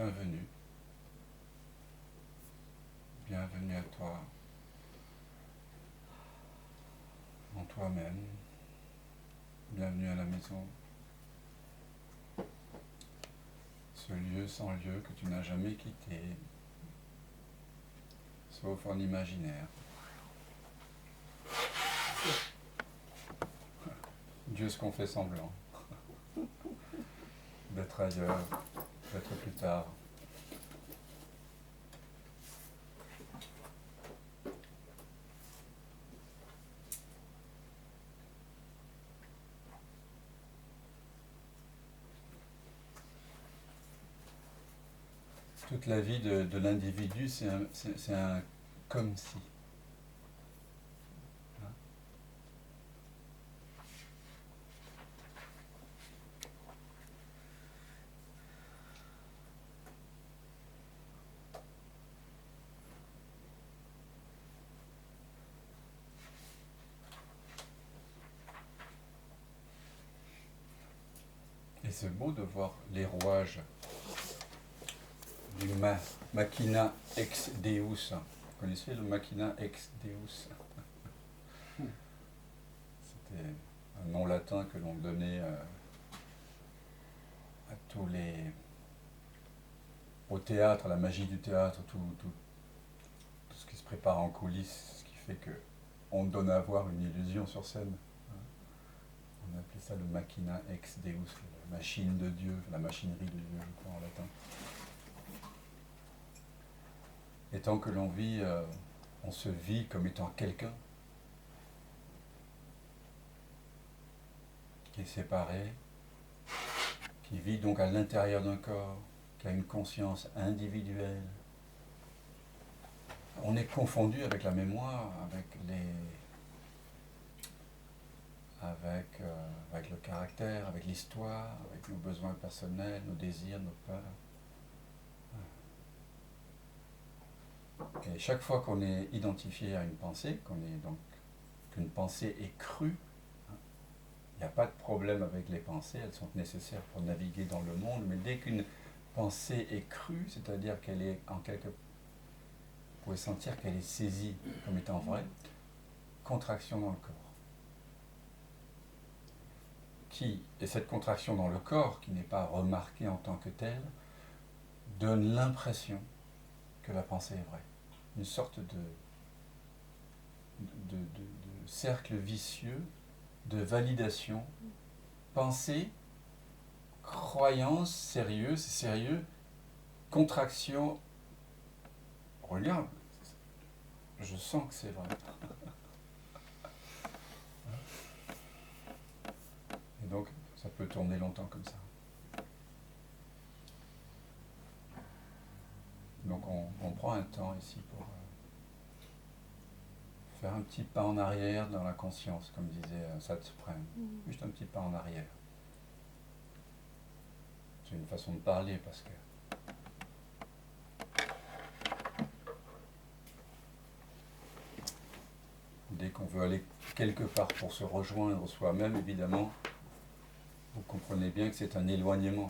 bienvenue. Bienvenue à toi, en toi-même. Bienvenue à la maison. Ce lieu sans lieu que tu n'as jamais quitté, sauf en imaginaire. Dieu, ce qu'on fait semblant d'être ailleurs, d'être plus tard. Toute la vie de l'individu, c'est un comme si. Et c'est beau de voir les rouages du machina ex deus. Vous connaissez le machina ex deus? C'était un nom latin que l'on donnait à tous les... au théâtre, à la magie du théâtre, tout ce qui se prépare en coulisses, ce qui fait qu'on donne à voir une illusion sur scène. On appelait ça le machina ex deus, la machine de Dieu, la machinerie de Dieu, je crois en latin. Et tant que l'on vit, on se vit comme étant quelqu'un qui est séparé, qui vit donc à l'intérieur d'un corps, qui a une conscience individuelle. On est confondu avec la mémoire, avec le caractère, avec l'histoire, avec nos besoins personnels, nos désirs, nos peurs. Et chaque fois qu'on est identifié à une pensée, qu'une pensée est crue, il n'y a pas de problème avec les pensées, elles sont nécessaires pour naviguer dans le monde, mais dès qu'une pensée est crue, c'est-à-dire qu'elle est en quelque... Vous pouvez sentir qu'elle est saisie comme étant vraie, contraction dans le corps. Et cette contraction dans le corps, qui n'est pas remarquée en tant que telle, donne l'impression que la pensée est vraie. Une sorte de cercle vicieux de validation. Pensée, croyance, sérieux, c'est sérieux, contraction, regarde, je sens que c'est vrai. Et donc, ça peut tourner longtemps comme ça. Donc, on prend un temps ici pour faire un petit pas en arrière dans la conscience, comme disait Sat Suprême. Juste un petit pas en arrière. C'est une façon de parler parce que dès qu'on veut aller quelque part pour se rejoindre soi-même, évidemment, vous comprenez bien que c'est un éloignement.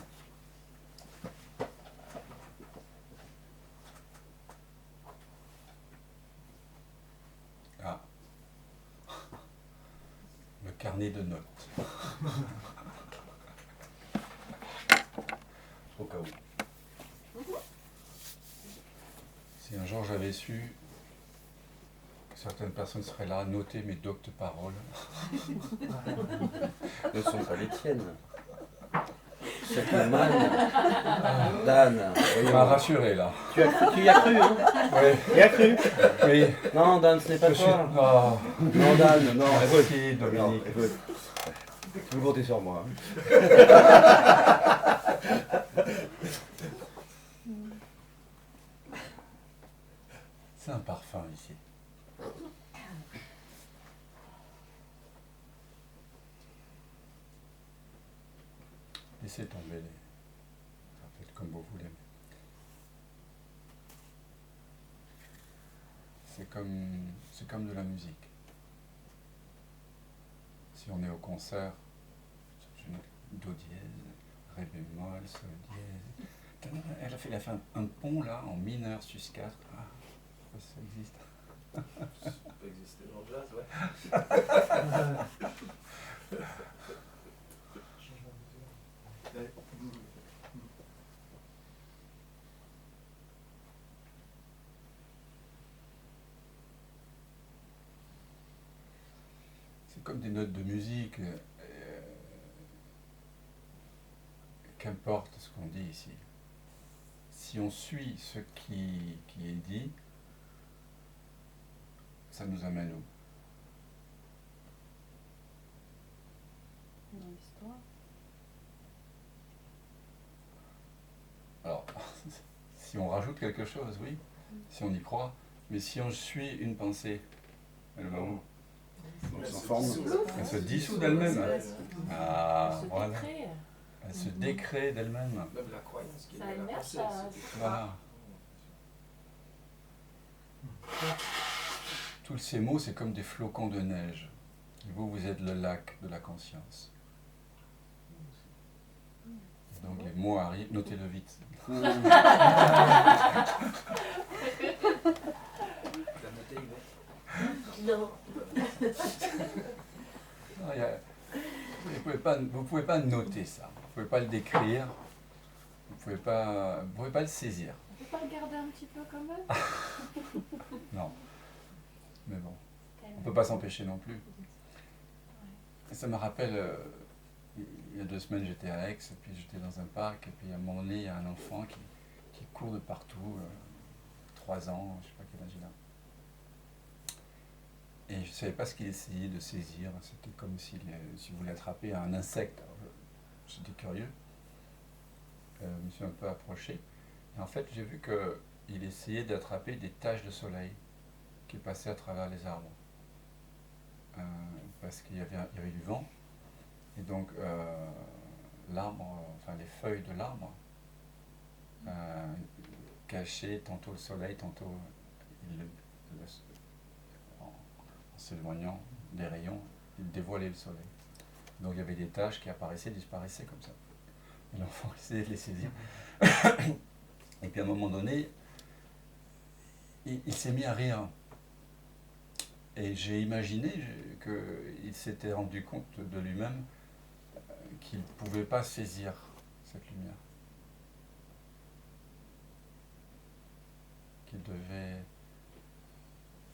Ah, le carnet de notes. Au cas où. Si un jour j'avais su que certaines personnes seraient là, noter mes doctes paroles. Ne sont pas les tiennes. C'est le mal. Dan, Tu m'as rassuré là. Tu y as cru, hein? Oui. Tu y as cru? Oui. Non, Dan, ce n'est pas toi. Oh. Non, Dan, non. Merci, Dominique. Écoute. Tu peux compter sur moi. C'est un parfum ici. Laissez tomber les... Faites comme vous voulez. C'est comme de la musique. Si on est au concert, do dièse, ré bémol, sol dièse, Elle a fait un pont là en mineur sus 4. Ah, je sais pas si ça existe. Ça peut exister dans le jazz, ouais. Ouais. C'est comme des notes de musique. Qu'importe ce qu'on dit ici. Si on suit ce qui est dit, ça nous amène où? Dans l'histoire. Alors, si on rajoute quelque chose, oui, si on y croit, mais si on suit une pensée, elle va où? Elle se forme. Elle se dissout d'elle-même. Ah, Se voilà. décrée. Elle se décrée d'elle-même. Même la croyance qui est Ça la émerge, pensée. ça. Voilà. Tous ces mots, c'est comme des flocons de neige. Et vous êtes le lac de la conscience. Et donc les mots arrivent, notez-le vite. T'as noté, Yvette? Non. Non, vous pouvez pas noter ça. Vous pouvez pas le décrire. Vous pouvez pas le saisir. On peut pas le garder un petit peu quand même? Non. Mais bon, on peut pas s'empêcher non plus. Et ça me rappelle, il y a 2 semaines, j'étais à Aix, et puis j'étais dans un parc, et puis à un moment donné, il y a un enfant qui court de partout, 3 ans, je sais pas quel âge il a. Et je ne savais pas ce qu'il essayait de saisir. C'était comme s'il voulait attraper un insecte. Alors, j'étais curieux. Je me suis un peu approché. Et en fait, j'ai vu qu'il essayait d'attraper des taches de soleil qui passaient à travers les arbres. Parce qu'il y avait du vent. Et donc, l'arbre, enfin les feuilles de l'arbre, cachaient tantôt le soleil, tantôt en s'éloignant des rayons, il dévoilait le soleil. Donc il y avait des taches qui apparaissaient, disparaissaient comme ça. Et l'enfant essayait de les saisir. Et puis à un moment donné, il s'est mis à rire. Et j'ai imaginé qu'il s'était rendu compte de lui-même qu'il ne pouvait pas saisir cette lumière. Qu'il devait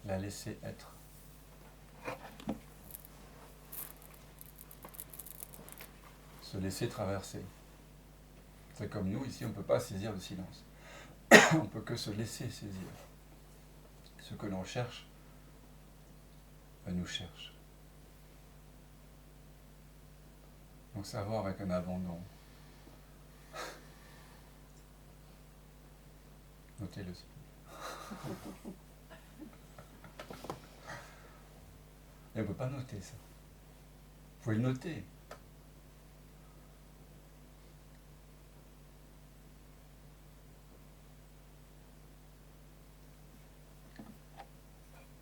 la laisser être. Se laisser traverser. C'est comme nous, ici, on ne peut pas saisir le silence. On ne peut que se laisser saisir. Ce que l'on cherche, nous cherche. Donc savoir avec un abandon. Notez-le. Et on ne peut pas noter ça. Vous pouvez le noter.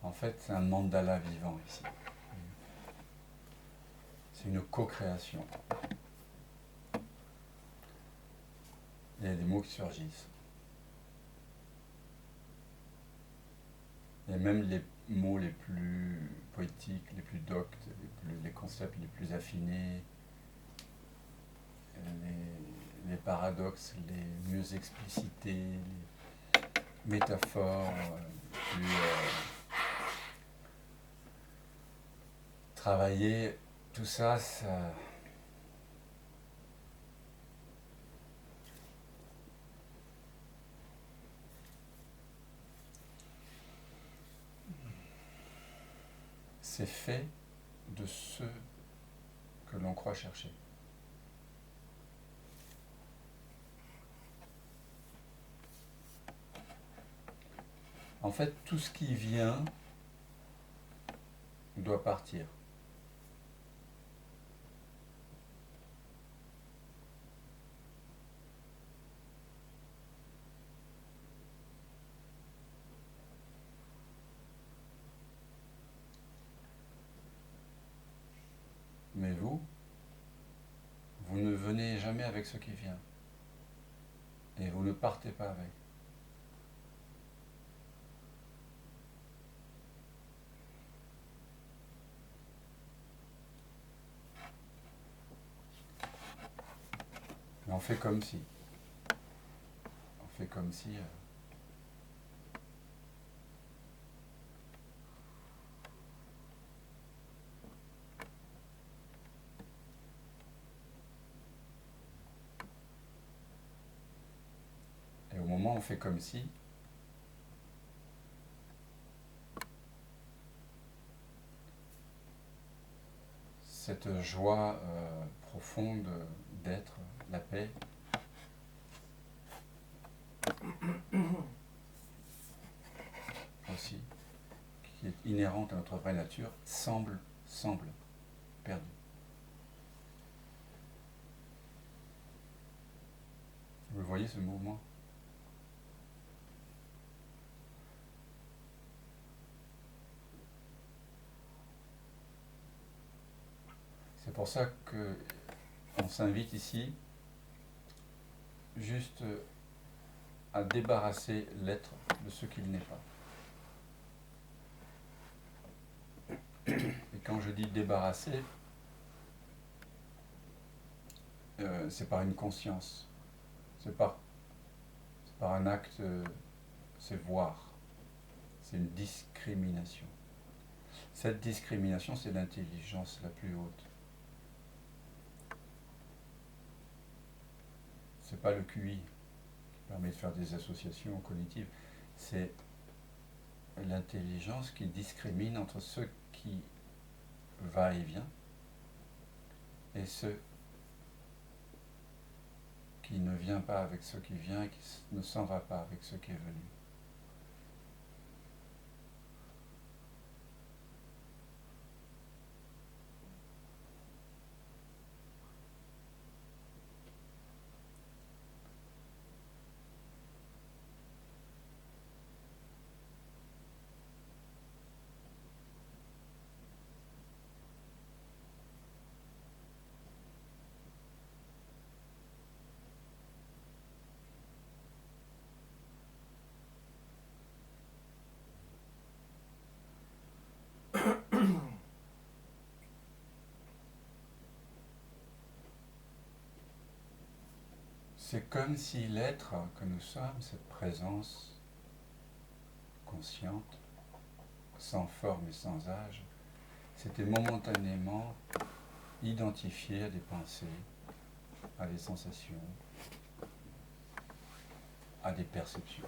En fait, c'est un mandala vivant ici. C'est une co-création. Il y a des mots qui surgissent. Et même les mots les plus poétiques, les plus doctes, les concepts les plus affinés, les paradoxes les mieux explicités, les métaphores plus travaillées, tout ça, c'est fait de ce que l'on croit chercher. En fait, tout ce qui vient doit partir. Mais vous ne venez jamais avec ce qui vient. Et vous ne partez pas avec. Mais on fait comme si. On fait comme si. Et au moment où on fait comme si, cette joie profonde d'être, la paix, aussi, qui est inhérente à notre vraie nature, semble perdue. Vous voyez ce mouvement? C'est pour ça qu'on s'invite ici juste à débarrasser l'être de ce qu'il n'est pas. Et quand je dis débarrasser, c'est par une conscience, c'est par un acte, c'est voir, c'est une discrimination. Cette discrimination, c'est l'intelligence la plus haute. C'est pas le QI qui permet de faire des associations cognitives, c'est l'intelligence qui discrimine entre ce qui va et vient et ce qui ne vient pas avec ce qui vient et qui ne s'en va pas avec ce qui est venu. C'est comme si l'être que nous sommes, cette présence consciente, sans forme et sans âge, s'était momentanément identifié à des pensées, à des sensations, à des perceptions.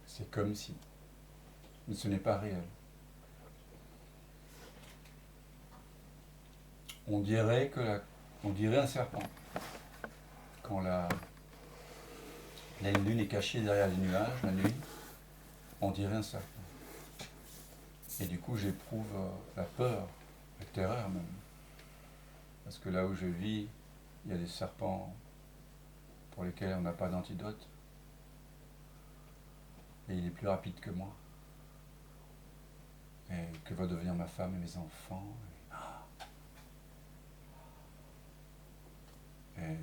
C'est comme si, mais ce n'est pas réel. On dirait un serpent. Quand la lune est cachée derrière les nuages, la nuit, on dirait un serpent. Et du coup, j'éprouve la peur, la terreur même. Parce que là où je vis, il y a des serpents pour lesquels on n'a pas d'antidote. Et il est plus rapide que moi. Et que va devenir ma femme et mes enfants? Et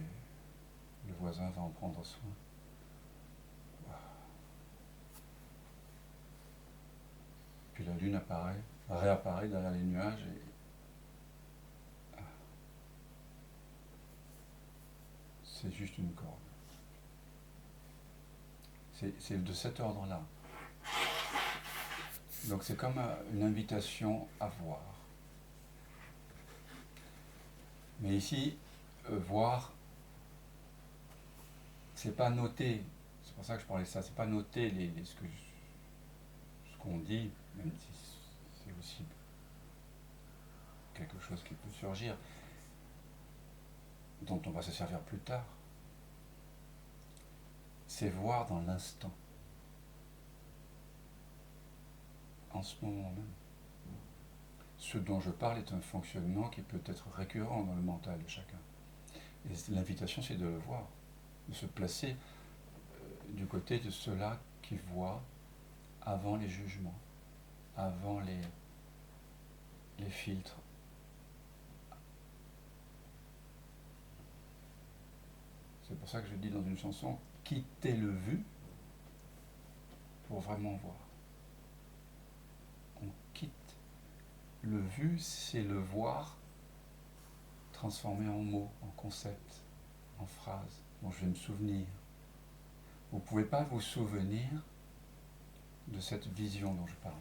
le voisin va en prendre soin. Puis la lune réapparaît derrière les nuages et c'est juste une corde. C'est de cet ordre-là. Donc c'est comme une invitation à voir. Mais ici, voir, c'est pas noter. C'est pour ça que je parlais de ça. C'est pas noter ce qu'on dit, même si c'est aussi quelque chose qui peut surgir, dont on va se servir plus tard. C'est voir dans l'instant. En ce moment même. Ce dont je parle est un fonctionnement qui peut être récurrent dans le mental de chacun. Et l'invitation, c'est de le voir, de se placer du côté de ceux-là qui voient avant les jugements, avant les filtres. C'est pour ça que je dis dans une chanson, quittez le vu pour vraiment voir. On quitte. Le vu, c'est le voir transformé en mots, en concepts, en phrases dont je vais me souvenir. Vous ne pouvez pas vous souvenir de cette vision dont je parle.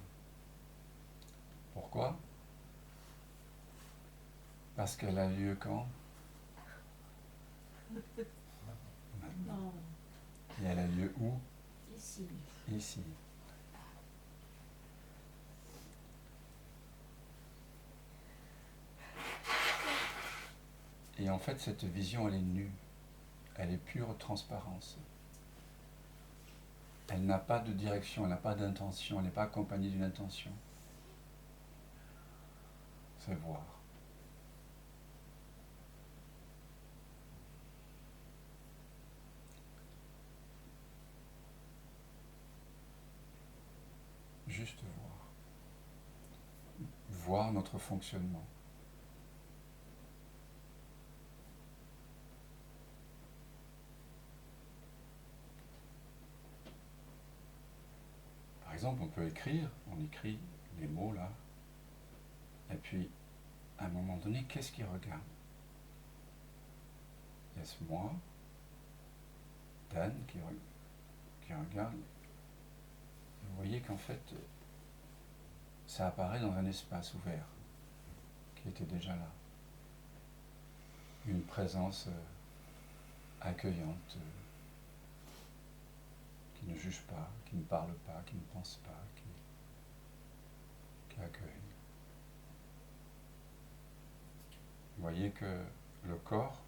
Pourquoi ? Parce qu'elle a lieu quand ? Non, Et elle a lieu où ? ici. Ici. Et en fait, cette vision, elle est nue. Elle est pure transparence. Elle n'a pas de direction, elle n'a pas d'intention, elle n'est pas accompagnée d'une intention. C'est voir. Juste voir. Voir notre fonctionnement. Par exemple, on peut écrire, on écrit les mots là, et puis à un moment donné, qu'est-ce qui regarde ? Est-ce moi, Dan, qui regarde ? Vous voyez qu'en fait, ça apparaît dans un espace ouvert, qui était déjà là. Une présence accueillante, qui ne juge pas, qui ne parle pas, qui ne pense pas, qui accueille. Vous voyez que le corps,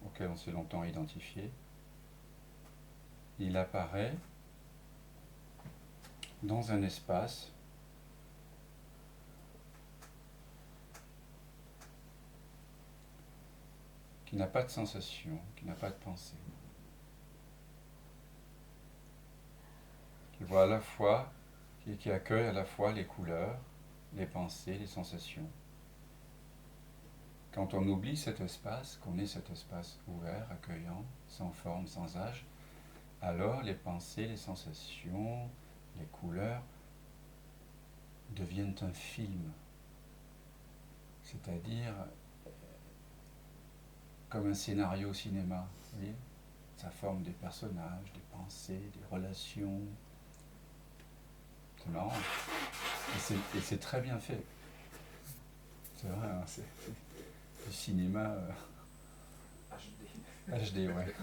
auquel on s'est longtemps identifié, il apparaît dans un espace qui n'a pas de sensation, qui n'a pas de pensée, qui voit à la fois, qui accueille à la fois les couleurs, les pensées, les sensations. Quand on oublie cet espace, qu'on est cet espace ouvert, accueillant, sans forme, sans âge, alors les pensées, les sensations, les couleurs deviennent un film. C'est-à-dire comme un scénario au cinéma, vous voyez ? Ça forme des personnages, des pensées, des relations. C'est marrant. Et c'est très bien fait. C'est vrai, hein, c'est du cinéma HD. HD, ouais.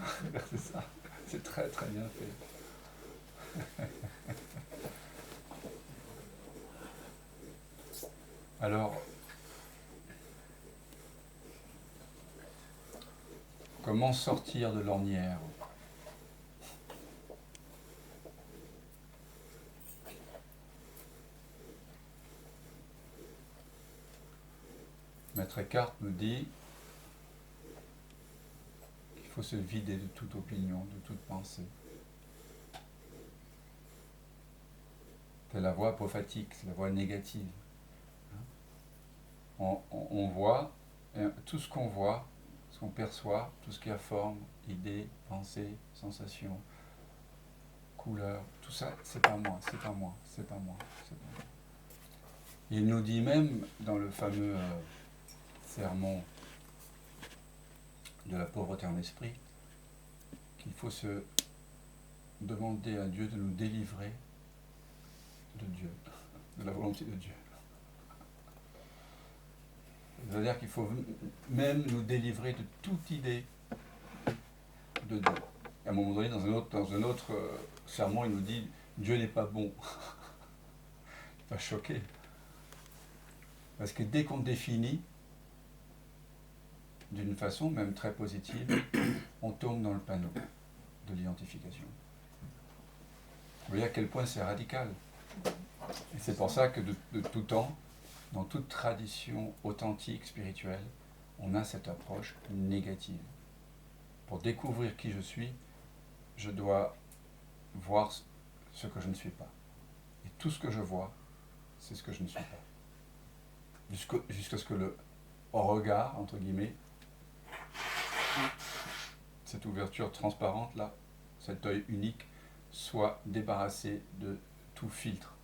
C'est ça. C'est très très bien fait. Alors, comment sortir de l'ornière ? Maître Eckhart nous dit qu'il faut se vider de toute opinion, de toute pensée. C'est la voie apophatique, c'est la voie négative. On voit, tout ce qu'on voit, ce qu'on perçoit, tout ce qui a forme, idée, pensée, sensation, couleur, tout ça, c'est pas moi, c'est pas moi, c'est pas moi, c'est pas moi. Il nous dit même dans le fameux sermon de la pauvreté en esprit qu'il faut se demander à Dieu de nous délivrer de Dieu, de la volonté de Dieu. C'est-à-dire qu'il faut même nous délivrer de toute idée de Dieu. À un moment donné, dans un autre sermon, il nous dit « Dieu n'est pas bon ». Il va choquer. Parce que dès qu'on définit d'une façon même très positive, on tombe dans le panneau de l'identification. Vous voyez à quel point c'est radical. Et c'est pour ça que de tout temps, dans toute tradition authentique, spirituelle, on a cette approche négative. Pour découvrir qui je suis, je dois voir ce que je ne suis pas. Et tout ce que je vois, c'est ce que je ne suis pas. jusqu'à ce que le regard, entre guillemets, cette ouverture transparente là, cet œil unique, soit débarrassé de tout filtre.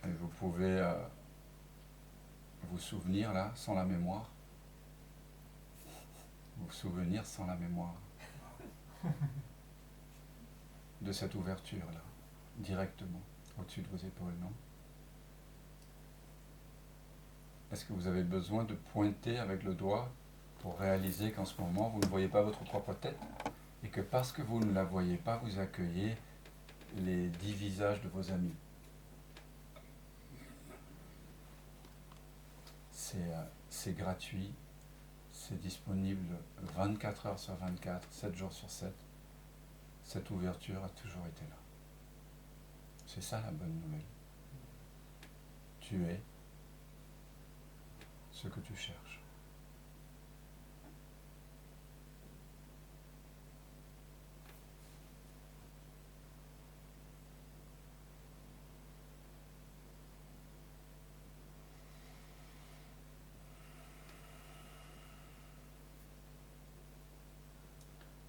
Et vous pouvez vous souvenir là, sans la mémoire, vous souvenir sans la mémoire de cette ouverture là, directement, au-dessus de vos épaules, non? Est-ce que vous avez besoin de pointer avec le doigt pour réaliser qu'en ce moment, vous ne voyez pas votre propre tête et que parce que vous ne la voyez pas, vous accueillez les 10 visages de vos amis? C'est gratuit, c'est disponible 24 heures sur 24, 7 jours sur 7. Cette ouverture a toujours été là. C'est ça la bonne nouvelle. Tu es ce que tu cherches.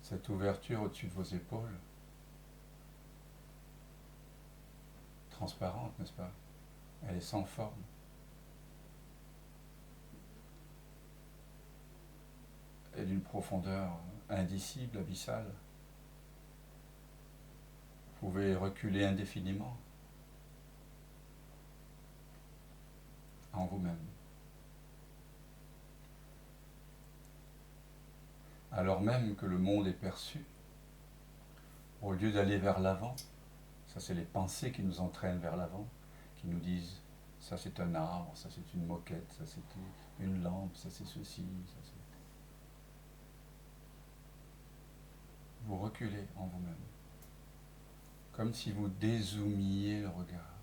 Cette ouverture au-dessus de vos épaules, transparente, n'est-ce pas? Elle est sans forme. Et d'une profondeur indicible, abyssale. Vous pouvez reculer indéfiniment en vous-même. Alors même que le monde est perçu, au lieu d'aller vers l'avant, ça c'est les pensées qui nous entraînent vers l'avant, qui nous disent ça c'est un arbre, ça c'est une moquette, ça c'est une lampe, ça c'est ceci, ça c'est... Vous reculez en vous-même, comme si vous dézoomiez le regard.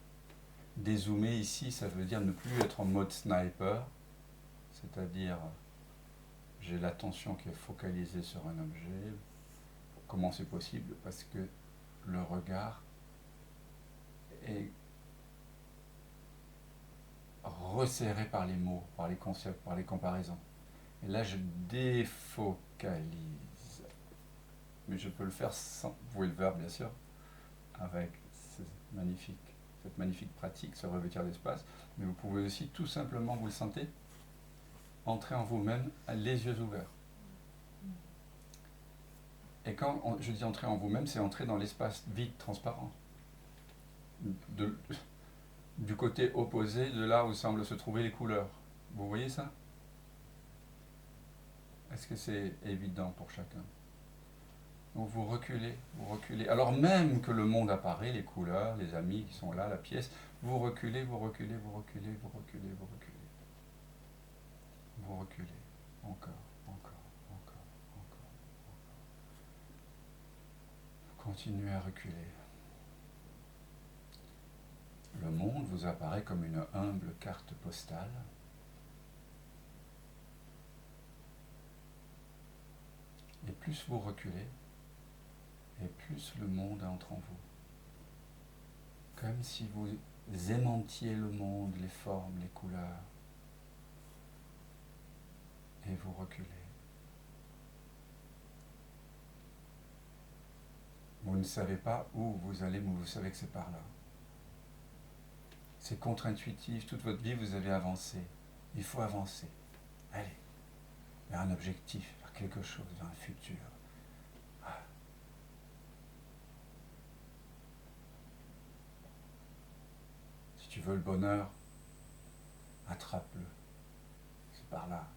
Dézoomer ici, ça veut dire ne plus être en mode sniper, c'est-à-dire j'ai l'attention qui est focalisée sur un objet. Comment c'est possible? Parce que le regard est resserré par les mots, par les concepts, par les comparaisons. Et là, je défocalise. Mais je peux le faire sans... Vous pouvez le faire, bien sûr, avec cette magnifique pratique, se revêtir d'espace. Mais vous pouvez aussi, tout simplement, vous le sentez, entrer en vous-même, les yeux ouverts. Et quand je dis entrer en vous-même, c'est entrer dans l'espace vide, transparent. Du côté opposé de là où semblent se trouver les couleurs. Vous voyez ça? Est-ce que c'est évident pour chacun? Donc vous reculez. Alors même que le monde apparaît, les couleurs, les amis qui sont là, la pièce, vous reculez. Vous reculez. Encore. Continuez à reculer. Le monde vous apparaît comme une humble carte postale. Et plus vous reculez, et plus le monde entre en vous. Comme si vous aimantiez le monde, les formes, les couleurs. Et vous reculez. Vous ne savez pas où vous allez, mais vous savez que c'est par là. C'est contre-intuitif, toute votre vie vous avez avancé. Il faut avancer. Allez, vers un objectif, vers quelque chose, vers un futur. Ah. Si tu veux le bonheur, attrape-le. C'est par là.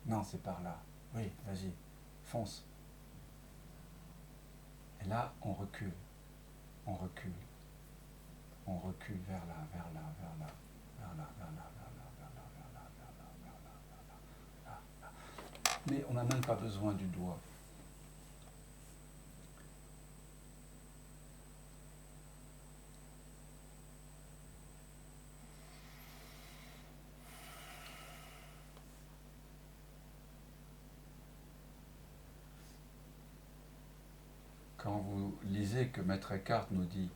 Non, c'est par là. Oui, vas-y, fonce. Et là, on recule vers là. Mais on n'a même pas besoin du doigt. Quand vous lisez que Maître Eckhart nous dit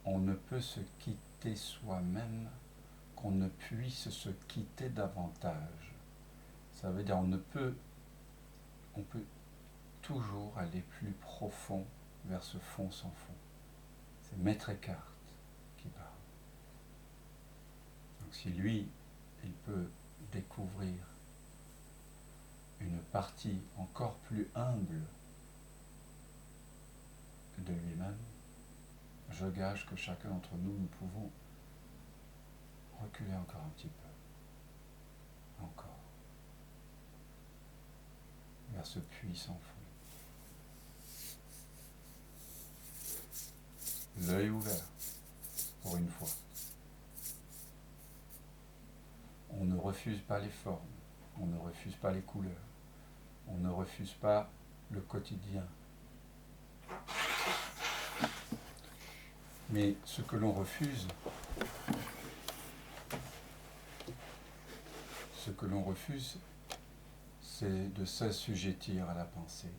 on ne peut se quitter soi-même qu'on ne puisse se quitter davantage. Ça veut dire on peut toujours aller plus profond vers ce fond sans fond. C'est Maître Eckhart qui parle. Donc si lui, il peut découvrir une partie encore plus humble de lui-même, je gage que chacun d'entre nous, nous pouvons reculer encore un petit peu, encore, vers ce puits sans fond. L'œil ouvert, pour une fois. On ne refuse pas les formes, on ne refuse pas les couleurs, on ne refuse pas le quotidien. Mais ce que l'on refuse, c'est de s'assujettir à la pensée,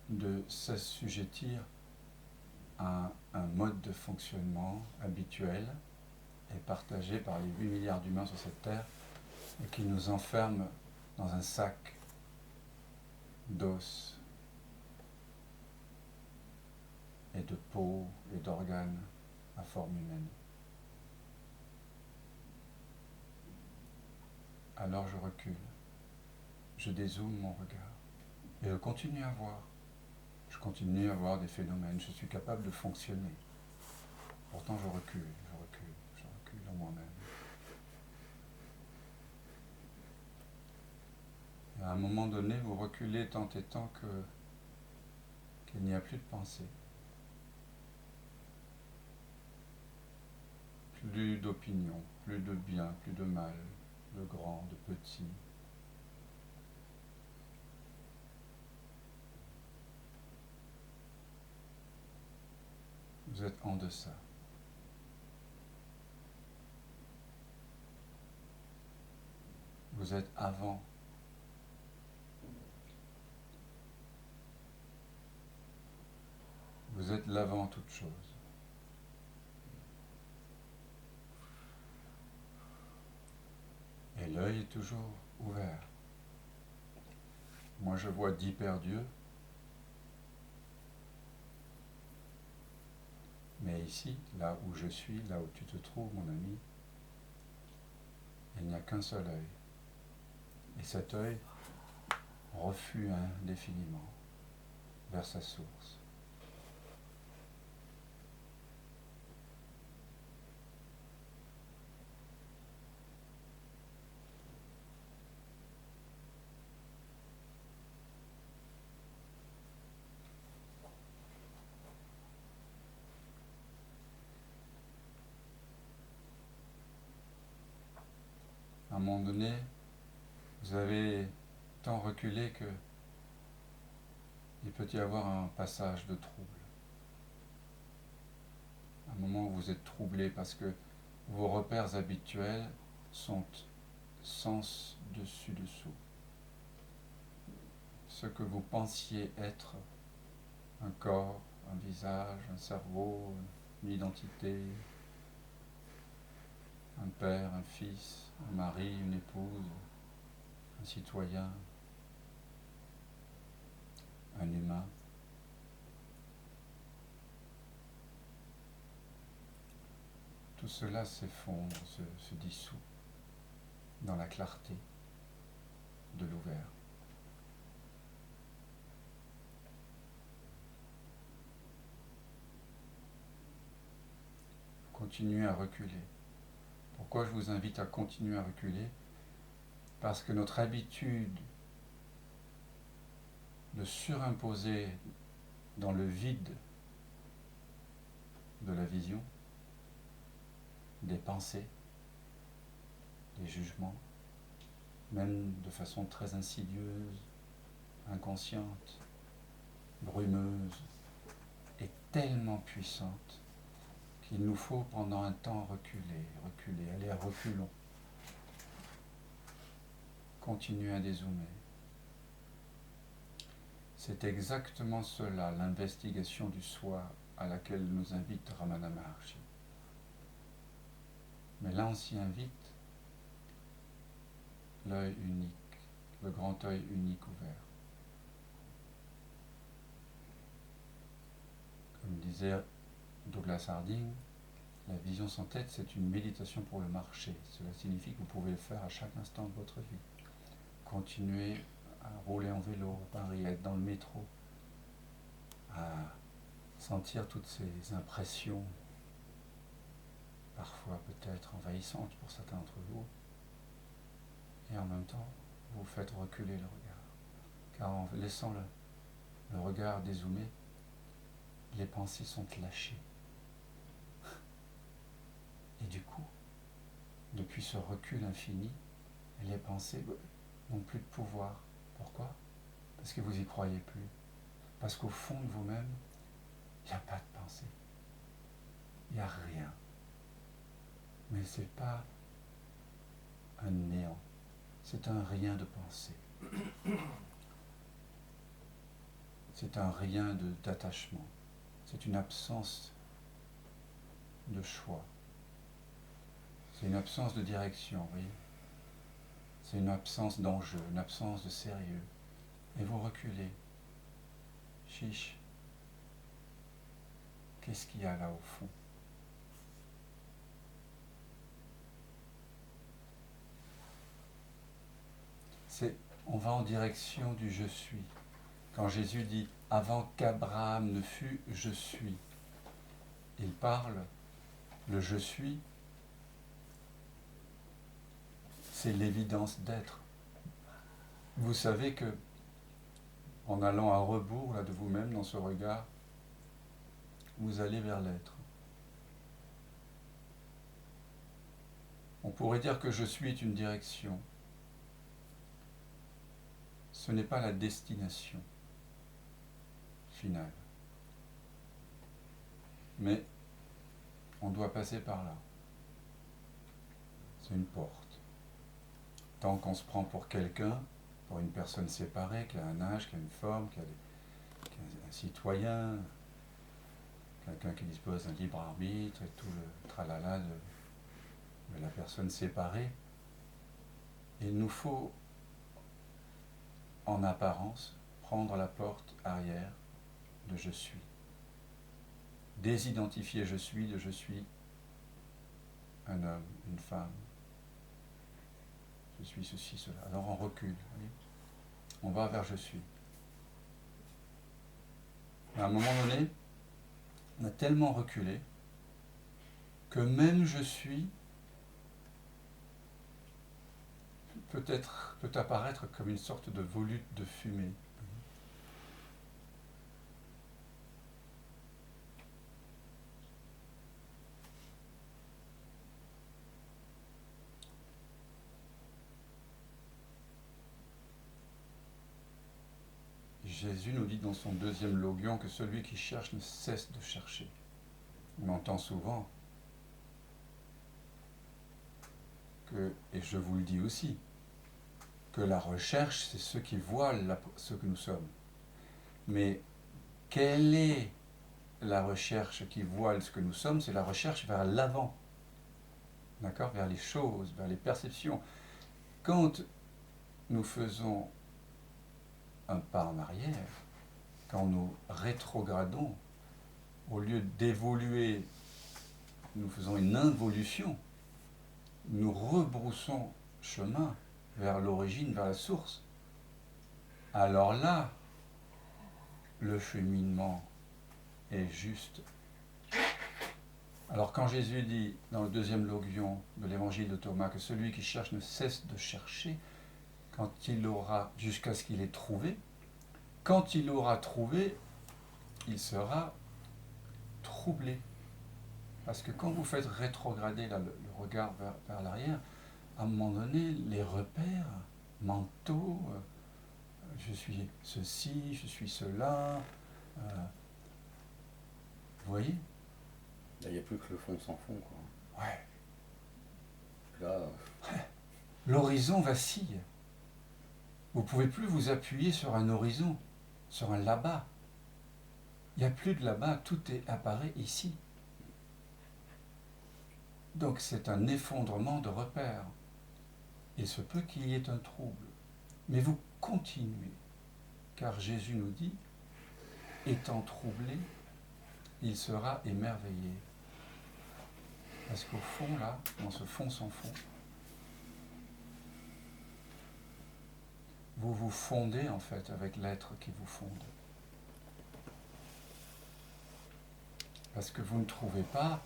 de s'assujettir à un mode de fonctionnement habituel et partagé par les 8 milliards d'humains sur cette terre et qui nous enferme dans un sac d'os et de peau et d'organes à forme humaine. Alors je recule, je dézoome mon regard et je continue à voir. Je continue à voir des phénomènes, je suis capable de fonctionner. Pourtant je recule en moi-même. Et à un moment donné, vous reculez tant et tant qu'il n'y a plus de pensée. Plus d'opinion, plus de bien, plus de mal, de grand, de petit. Vous êtes en deçà. Vous êtes avant. Vous êtes l'avant toute chose. Et l'œil est toujours ouvert. Moi je vois d'hyper-dieux. Mais ici, là où je suis, là où tu te trouves, mon ami, il n'y a qu'un seul œil. Et cet œil reflue indéfiniment vers sa source. À un moment donné, vous avez tant reculé que il peut y avoir un passage de trouble. Un moment où vous êtes troublé parce que vos repères habituels sont sens dessus dessous. Ce que vous pensiez être, un corps, un visage, un cerveau, une identité, un père, un fils, un mari, une épouse, un citoyen, un humain. Tout cela s'effondre, se dissout dans la clarté de l'ouvert. Continuez à reculer. Pourquoi je vous invite à continuer à reculer? Parce que notre habitude de surimposer dans le vide de la vision des pensées, des jugements, même de façon très insidieuse, inconsciente, brumeuse, est tellement puissante qu'il nous faut pendant un temps reculer, aller à reculons. Continuer à dézoomer. C'est exactement cela, l'investigation du soi à laquelle nous invite Ramana Maharshi. Mais là, on s'y invite, l'œil unique, le grand œil unique ouvert. Comme disait Douglas Harding, la vision sans tête, c'est une méditation pour le marché. Cela signifie que vous pouvez le faire à chaque instant de votre vie. Continuez à rouler en vélo à Paris, à être dans le métro, à sentir toutes ces impressions, parfois peut-être envahissantes pour certains d'entre vous, et en même temps, vous faites reculer le regard. Car en laissant le regard dézoomé, les pensées sont lâchées. Et du coup, depuis ce recul infini, les pensées n'ont plus de pouvoir. Pourquoi? Parce que vous n'y croyez plus. Parce qu'au fond de vous-même, il n'y a pas de pensée. Il n'y a rien. Mais ce n'est pas un néant. C'est un rien de pensée. C'est un rien d'attachement. C'est une absence de choix. C'est une absence de direction, vous voyez. C'est une absence d'enjeu, une absence de sérieux. Et vous reculez. Chiche. Qu'est-ce qu'il y a là au fond? On va en direction du je suis. Quand Jésus dit « Avant qu'Abraham ne fût, je suis », il parle, le je suis, c'est l'évidence d'être. Vous savez que, en allant à rebours là, de vous-même dans ce regard, vous allez vers l'être. On pourrait dire que je suis est une direction. Ce n'est pas la destination finale. Mais on doit passer par là. C'est une porte. Tant qu'on se prend pour quelqu'un, pour une personne séparée, qui a un âge, qui a une forme, qui est un citoyen, quelqu'un qui dispose d'un libre arbitre et tout le tralala de la personne séparée, il nous faut, en apparence, prendre la porte arrière de je suis. Désidentifier je suis de je suis un homme, une femme. Je suis ceci, cela. Alors on recule. Oui. On va vers je suis. À un moment donné, on a tellement reculé que même je suis peut apparaître comme une sorte de volute de fumée. Jésus nous dit dans son deuxième logion que celui qui cherche ne cesse de chercher. On entend souvent que, et je vous le dis aussi, que la recherche, c'est ce qui voile ce que nous sommes. Mais quelle est la recherche qui voile ce que nous sommes? C'est la recherche vers l'avant, d'accord, vers les choses, vers les perceptions. Quand nous faisons un pas en arrière, quand nous rétrogradons, au lieu d'évoluer, nous faisons une involution, nous rebroussons chemin vers l'origine, vers la source. Alors là, le cheminement est juste. Alors quand Jésus dit dans le deuxième logion de l'évangile de Thomas que celui qui cherche ne cesse de chercher, quand il aura, jusqu'à ce qu'il ait trouvé, quand il aura trouvé, il sera troublé. Parce que quand vous faites rétrograder là, le regard vers l'arrière, à un moment donné, les repères mentaux, je suis ceci, je suis cela, vous voyez? Là, il n'y a plus que le fond sans fond, quoi. Ouais. Là, L'horizon vacille. Vous ne pouvez plus vous appuyer sur un horizon, sur un là-bas. Il n'y a plus de là-bas, tout apparaît ici. Donc c'est un effondrement de repères. Il se peut qu'il y ait un trouble. Mais vous continuez, car Jésus nous dit, étant troublé, il sera émerveillé. Parce qu'au fond, là, dans ce fond sans fond, vous vous fondez en fait avec l'être qui vous fonde. Parce que vous ne trouvez pas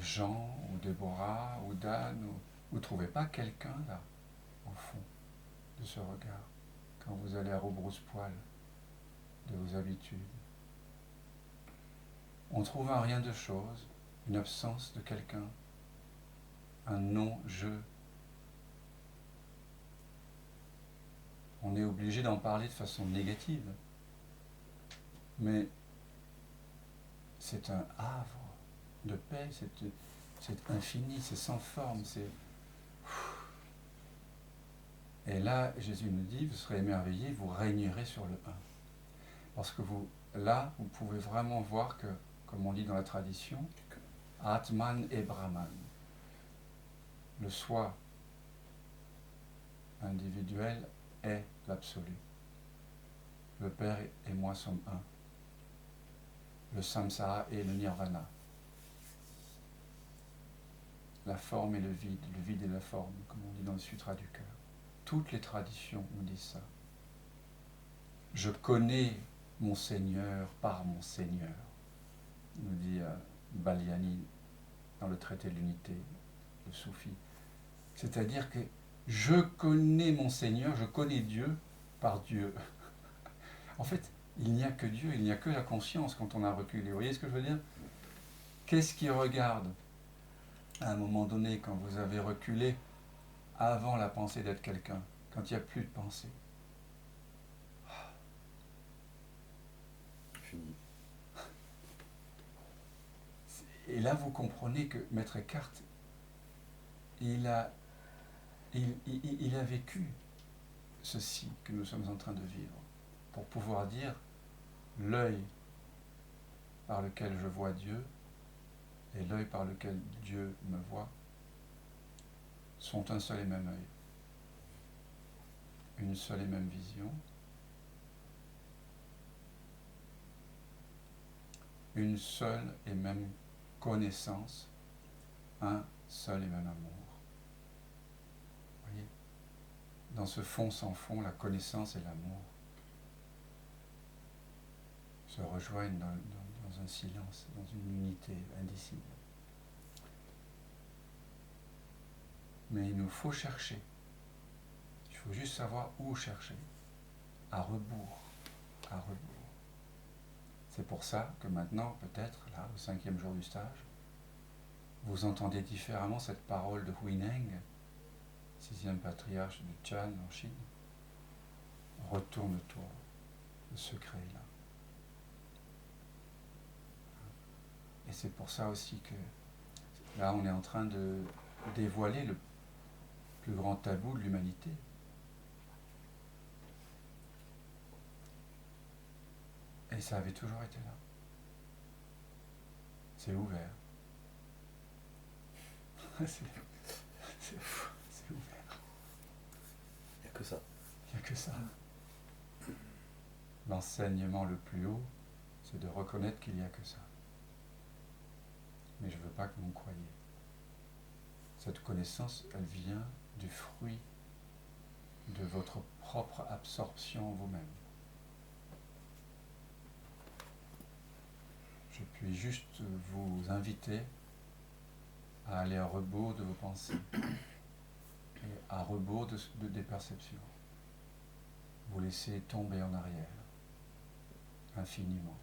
Jean ou Déborah ou Dan, vous ne trouvez pas quelqu'un là, au fond de ce regard, quand vous allez à rebrousse-poil de vos habitudes. On trouve un rien de chose, une absence de quelqu'un, un non-je. On est obligé d'en parler de façon négative, mais c'est un havre de paix, c'est infini, c'est sans forme, c'est... Et là, Jésus nous dit, vous serez émerveillés, vous régnerez sur le un. Parce que là, vous pouvez vraiment voir que, comme on dit dans la tradition, Atman et Brahman, le soi individuel est l'absolu. Le Père et moi sommes un. Le samsara et le nirvana. La forme et le vide et la forme, comme on dit dans le Sutra du cœur. Toutes les traditions nous disent ça. Je connais mon Seigneur par mon Seigneur, nous dit Balyani dans le traité de l'unité, le soufi. C'est-à-dire que je connais mon Seigneur, je connais Dieu par Dieu. En fait, il n'y a que Dieu, il n'y a que la conscience quand on a reculé. Vous voyez ce que je veux dire? Qu'est-ce qui regarde à un moment donné quand vous avez reculé avant la pensée d'être quelqu'un, quand il n'y a plus de pensée? Fini. Et là, vous comprenez que Maître Eckhart, il a vécu ceci que nous sommes en train de vivre, pour pouvoir dire l'œil par lequel je vois Dieu et l'œil par lequel Dieu me voit sont un seul et même œil, une seule et même vision, une seule et même connaissance, un seul et même amour. Vous voyez? Dans ce fond sans fond, la connaissance et l'amour se rejoignent dans un silence, dans une unité indicible. Mais il nous faut chercher. Il faut juste savoir où chercher. À rebours. À rebours. C'est pour ça que maintenant, peut-être, là, au 5e jour du stage, vous entendez différemment cette parole de Huineng, 6e patriarche du Chan en Chine. Retourne-toi, le secret est là. Et c'est pour ça aussi que là, on est en train de dévoiler le plus grand tabou de l'humanité. Et ça avait toujours été là. C'est ouvert. c'est ouvert. Il n'y a que ça. Il n'y a que ça. L'enseignement le plus haut, c'est de reconnaître qu'il n'y a que ça. Mais je ne veux pas que vous me croyiez. Cette connaissance, elle vient du fruit de votre propre absorption en vous-même. Je puis juste vous inviter à aller à rebours de vos pensées et à rebours des perceptions. Vous laissez tomber en arrière, infiniment.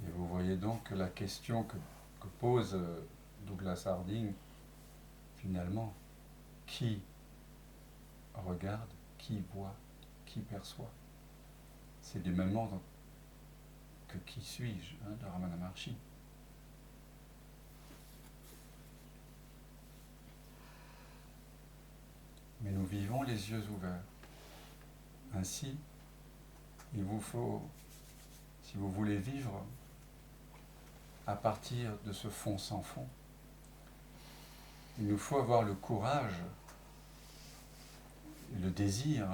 Et voyez donc que la question que pose Douglas Harding, finalement, qui regarde, qui voit, qui perçoit, c'est du même ordre que qui suis-je, de Ramana Maharshi. Mais nous vivons les yeux ouverts. Ainsi, il vous faut, si vous voulez vivre à partir de ce fond sans fond, il nous faut avoir le courage, le désir,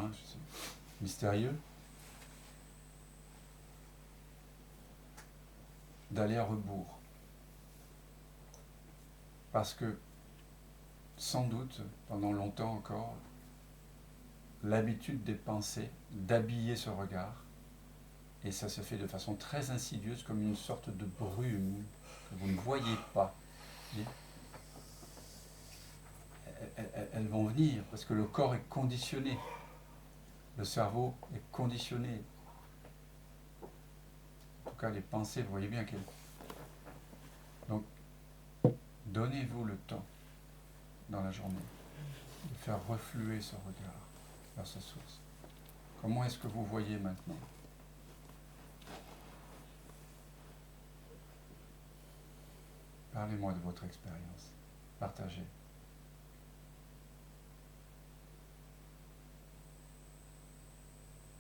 mystérieux, d'aller à rebours. Parce que, sans doute, pendant longtemps encore, l'habitude des pensées d'habiller ce regard, et ça se fait de façon très insidieuse, comme une sorte de brume que vous ne voyez pas. Elles vont venir, parce que le corps est conditionné, le cerveau est conditionné. En tout cas, les pensées, vous voyez bien qu'elles... Donc, donnez-vous le temps, dans la journée, de faire refluer ce regard vers sa source. Comment est-ce que vous voyez maintenant ? Parlez-moi de votre expérience. Partagez.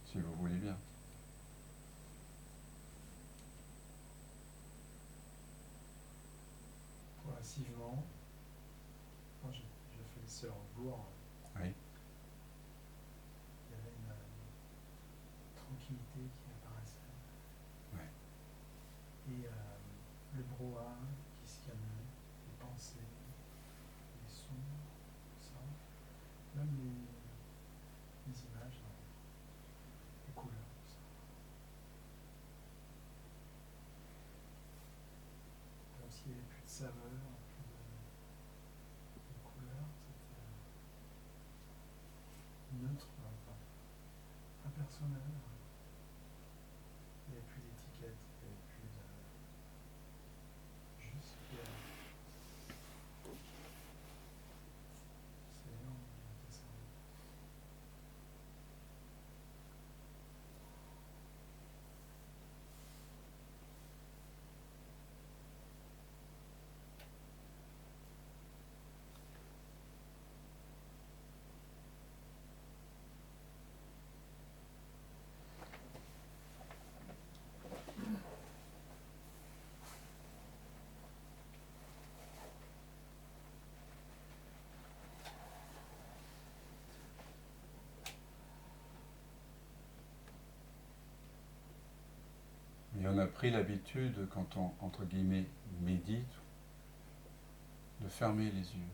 Si vous voulez bien. Progressivement, quand j'ai fait le Sœur-Bourg, Oui. il y avait une tranquillité qui apparaissait. Oui. Et le brouhaha qui se calmait, les pensées, les sons, ça, même les images, les couleurs, tout ça. Comme s'il n'y avait plus de saveur, plus de couleurs, c'était neutre, enfin, impersonnel. Il n'y avait plus d'étiquette, il n'y avait plus de... Juste clair. C'est énorme de ça. Et on a pris l'habitude, quand on, entre guillemets, médite, de fermer les yeux,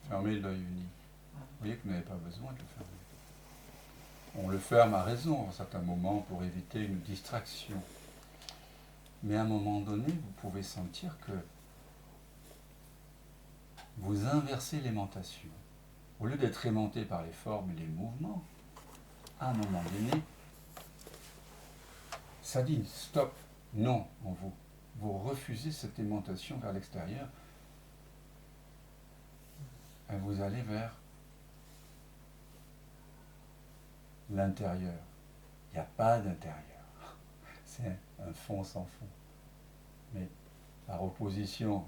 fermer l'œil unique. Vous voyez que vous n'avez pas besoin de le fermer. On le ferme à raison à certains moments pour éviter une distraction. Mais à un moment donné, vous pouvez sentir que vous inversez l'aimantation. Au lieu d'être aimanté par les formes et les mouvements, à un moment donné, ça dit stop, non en vous. Vous refusez cette aimantation vers l'extérieur et vous allez vers l'intérieur. Il n'y a pas d'intérieur. C'est un fond sans fond. Mais par opposition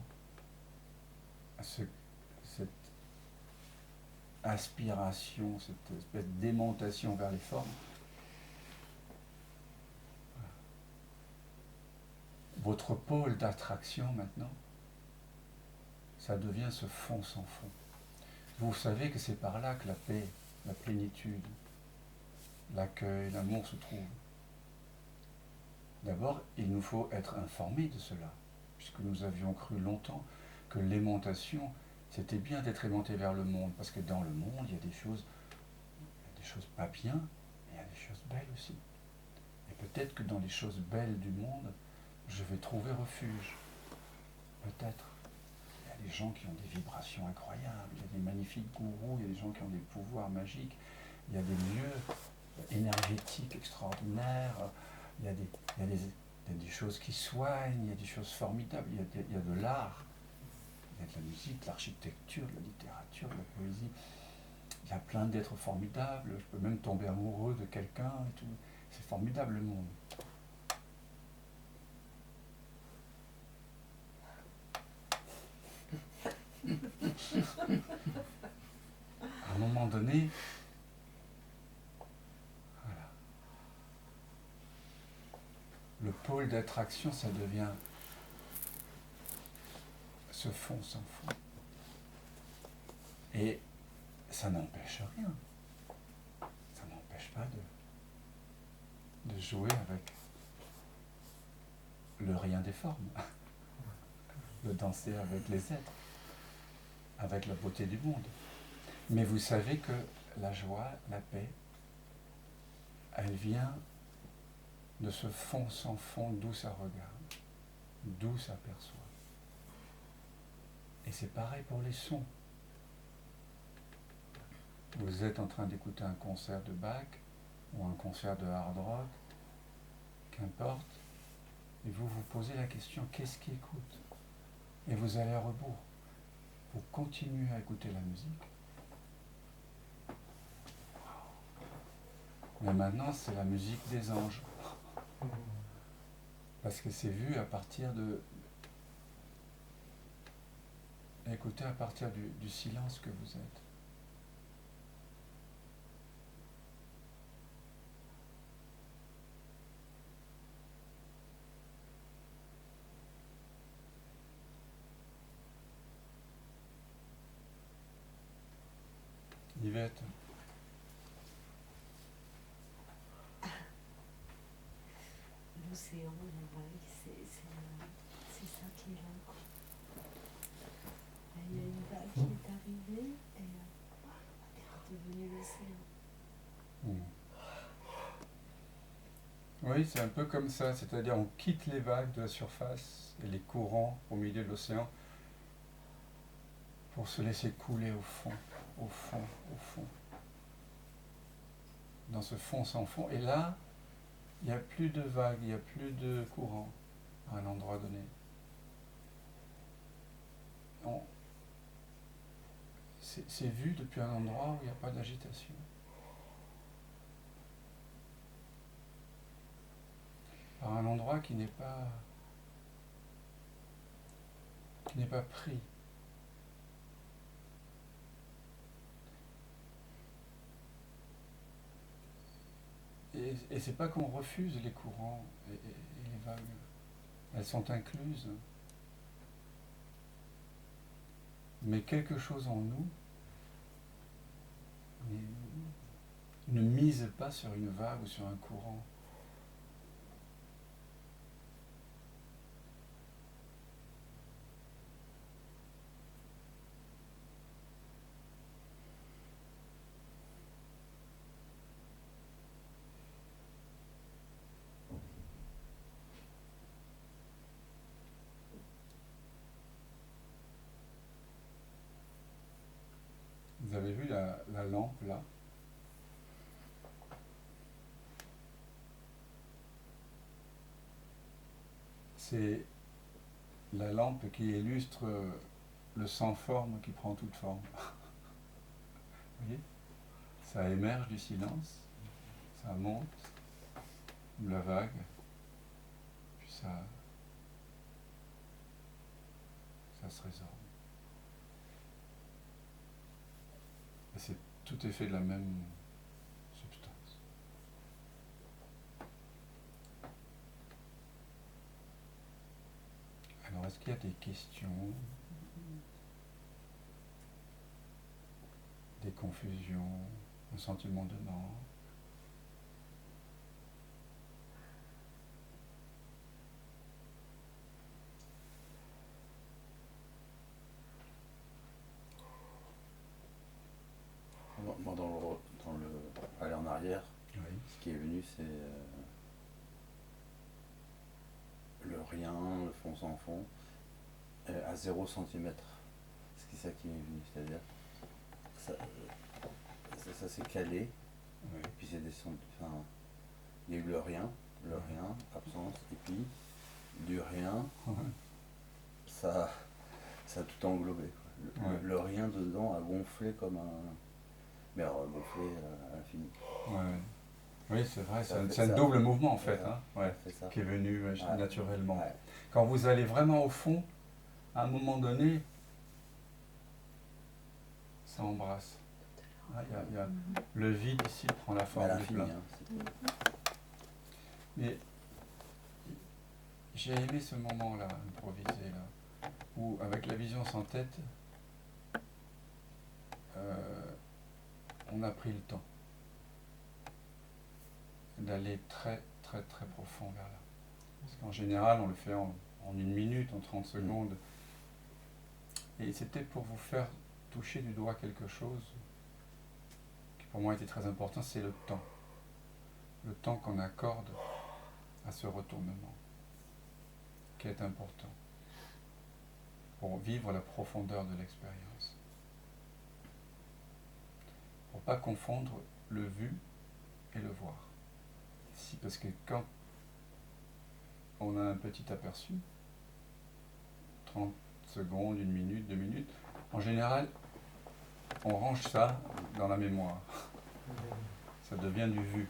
à cette aspiration, cette espèce d'aimantation vers les formes, votre pôle d'attraction maintenant, ça devient ce fond sans fond. Vous savez que c'est par là que la paix, la plénitude, l'accueil, l'amour se trouvent. D'abord, il nous faut être informés de cela, puisque nous avions cru longtemps que l'aimantation, c'était bien d'être aimanté vers le monde, parce que dans le monde, il y a des choses pas bien, mais il y a des choses belles aussi. Et peut-être que dans les choses belles du monde, je vais trouver refuge. Peut-être. Il y a des gens qui ont des vibrations incroyables, il y a des magnifiques gourous, il y a des gens qui ont des pouvoirs magiques, il y a des lieux énergétiques extraordinaires, il y a des il y a des choses qui soignent, il y a des choses formidables, il y a de l'art, il y a de la musique, de l'architecture, de la littérature, de la poésie. Il y a plein d'êtres formidables, je peux même tomber amoureux de quelqu'un et tout. C'est formidable le monde. À un moment donné, voilà, le pôle d'attraction, ça devient ce fond sans fond. Et ça n'empêche rien. Ça n'empêche pas de jouer avec le rien des formes, de danser avec les êtres, avec la beauté du monde. Mais vous savez que la joie, la paix, elle vient de ce fond sans fond d'où ça regarde, d'où ça perçoit. Et c'est pareil pour les sons. Vous êtes en train d'écouter un concert de Bach ou un concert de hard rock, qu'importe, et vous vous posez la question, qu'est-ce qui écoute? Et vous allez à rebours. Vous continuez à écouter la musique. Mais maintenant, c'est la musique des anges. Parce que c'est vu à partir de... Écoutez à partir du silence que vous êtes. Yvette. L'océan, la vague, c'est ça qui est là, quoi. Il y a une vague qui est arrivée et elle est redevenue l'océan. Oui, c'est un peu comme ça, c'est-à-dire on quitte les vagues de la surface et les courants au milieu de l'océan pour se laisser couler au fond, au fond, au fond. Dans ce fond sans fond. Et là, il n'y a plus de vagues, il n'y a plus de courant à un endroit donné. C'est vu depuis un endroit où il n'y a pas d'agitation. Par un endroit qui n'est pas pris. Et c'est pas qu'on refuse les courants et les vagues. Elles sont incluses. Mais quelque chose en nous ne mise pas sur une vague ou sur un courant. Vous avez vu la lampe là? C'est la lampe qui illustre le sans forme qui prend toute forme. Vous voyez? Ça émerge du silence, ça monte, comme la vague, puis ça se résorbe. Et c'est tout est fait de la même substance. Alors, est-ce qu'il y a des questions, des confusions, un sentiment de manque? Moi, aller en arrière, Oui. ce qui est venu, c'est le rien, le fond sans fond, à 0 cm. C'est ça qui est venu, c'est-à-dire ça s'est calé, Oui. puis c'est descendu. Enfin, il y a eu le rien, Le rien, absence, et puis du rien, Ouais. ça a tout englobé, quoi. Ouais. Le rien dedans a gonflé comme un... Mais alors gonflé à l'infini. Ouais. Oui, c'est vrai, Ça fait c'est un ça. double mouvement en fait, Ouais. hein, ouais, C'est ça. qui est venu Ouais. naturellement. Ouais. Quand vous allez vraiment au fond, à un moment donné, ça embrasse. Ah, le vide ici prend la À forme du l'infini, plein. hein, c'est tout. Mais j'ai aimé ce moment-là, improvisé, là, où avec la vision sans tête, on a pris le temps d'aller très très très profond vers là. Parce qu'en général, on le fait en 1 minute, en 30 secondes. Et c'était pour vous faire toucher du doigt quelque chose qui pour moi était très important, c'est le temps. Le temps qu'on accorde à ce retournement, qui est important pour vivre la profondeur de l'expérience. Pour ne pas confondre le vu et le voir. Si, parce que quand on a un petit aperçu, 30 secondes, 1 minute, 2 minutes, en général, on range ça dans la mémoire. Ça devient du vu.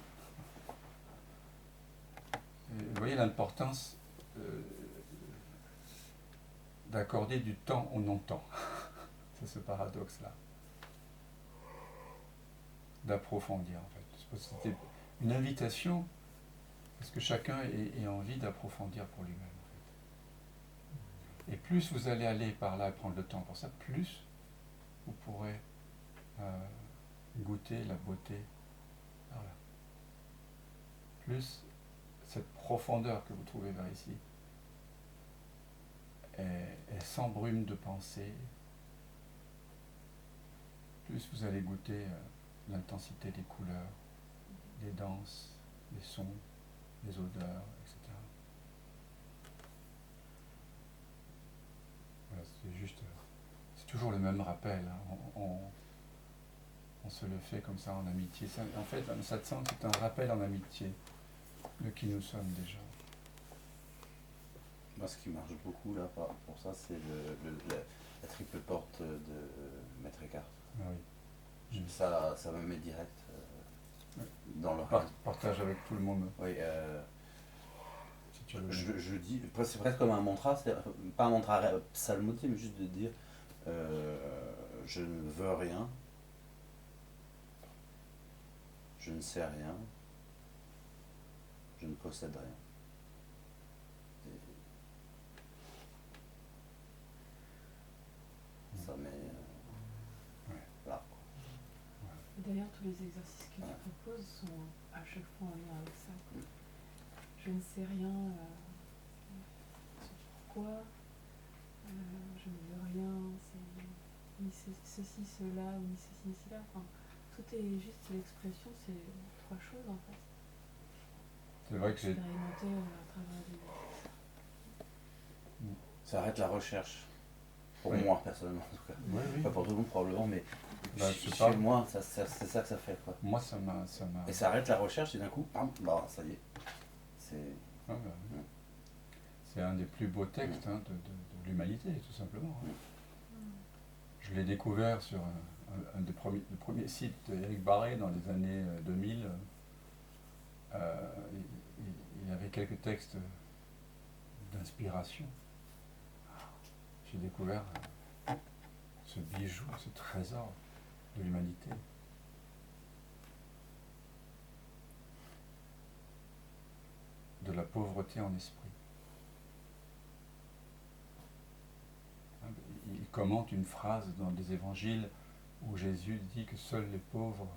Et vous voyez l'importance d'accorder du temps au non-temps. C'est ce paradoxe-là. D'approfondir, en fait. C'était une invitation, parce que chacun ait envie d'approfondir pour lui-même, en fait. Et plus vous allez aller par là et prendre le temps pour ça, plus vous pourrez goûter la beauté par là. Plus cette profondeur que vous trouvez vers ici est sans brume de pensée, plus vous allez goûter l'intensité des couleurs, des danses, des sons, des odeurs, etc. Voilà, c'est juste, c'est toujours le même rappel, hein. On se le fait comme ça en amitié. En fait, un satsang, c'est un rappel en amitié de qui nous sommes déjà. Moi, ce qui marche beaucoup là pour ça, c'est la triple porte de Maître Eckhart. Ah oui. Ça me met direct dans le Partage avec tout le monde. Oui, Si tu veux. je dis, c'est presque comme un mantra, c'est pas un mantra psalmodié, mais juste de dire je ne veux rien, je ne sais rien, je ne possède rien. Et ça met là. D'ailleurs, tous les exercices que tu proposes sont à chaque fois en lien avec ça, quoi. Je ne sais rien sur pourquoi, je ne veux rien, c'est ni ceci, cela, ou ni ceci, ni cela. Enfin, tout est juste l'expression, c'est trois choses en fait. C'est vrai que j'ai. Expérimenter à travers des... Ça arrête la recherche. Pour Oui. moi, personnellement, en tout cas. Oui, oui. Pas pour tout le monde, probablement, mais Bah, je sais chez pas. moi, c'est ça que ça fait, quoi. Moi, ça m'a. Et ça arrête la recherche, et d'un coup, bam, bah, ça y est. C'est... Ah, bah, oui. C'est un des plus beaux textes hein, de l'humanité, tout simplement. Hein. Je l'ai découvert sur un des premiers sites d'Éric Barré dans les années 2000. Il y avait quelques textes d'inspiration. J'ai découvert ce bijou, ce trésor de l'humanité. De la pauvreté en esprit. Il commente une phrase dans les évangiles où Jésus dit que seuls les pauvres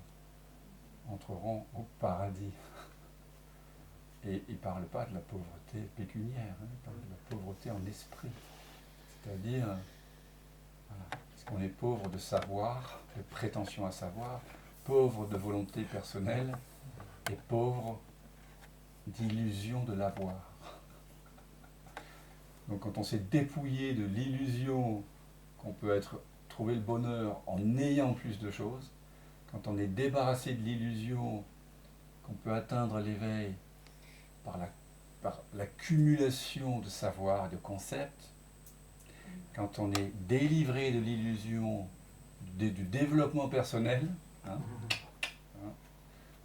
entreront au paradis. Et il ne parle pas de la pauvreté pécuniaire, hein, il parle de la pauvreté en esprit. C'est-à-dire, voilà, parce qu'on est pauvre de savoir, de prétention à savoir, pauvre de volonté personnelle et pauvre d'illusion de l'avoir. Donc quand on s'est dépouillé de l'illusion qu'on peut trouver le bonheur en ayant plus de choses, quand on est débarrassé de l'illusion qu'on peut atteindre l'éveil par l'accumulation de savoir, de concepts, quand on est délivré de l'illusion du développement personnel, hein,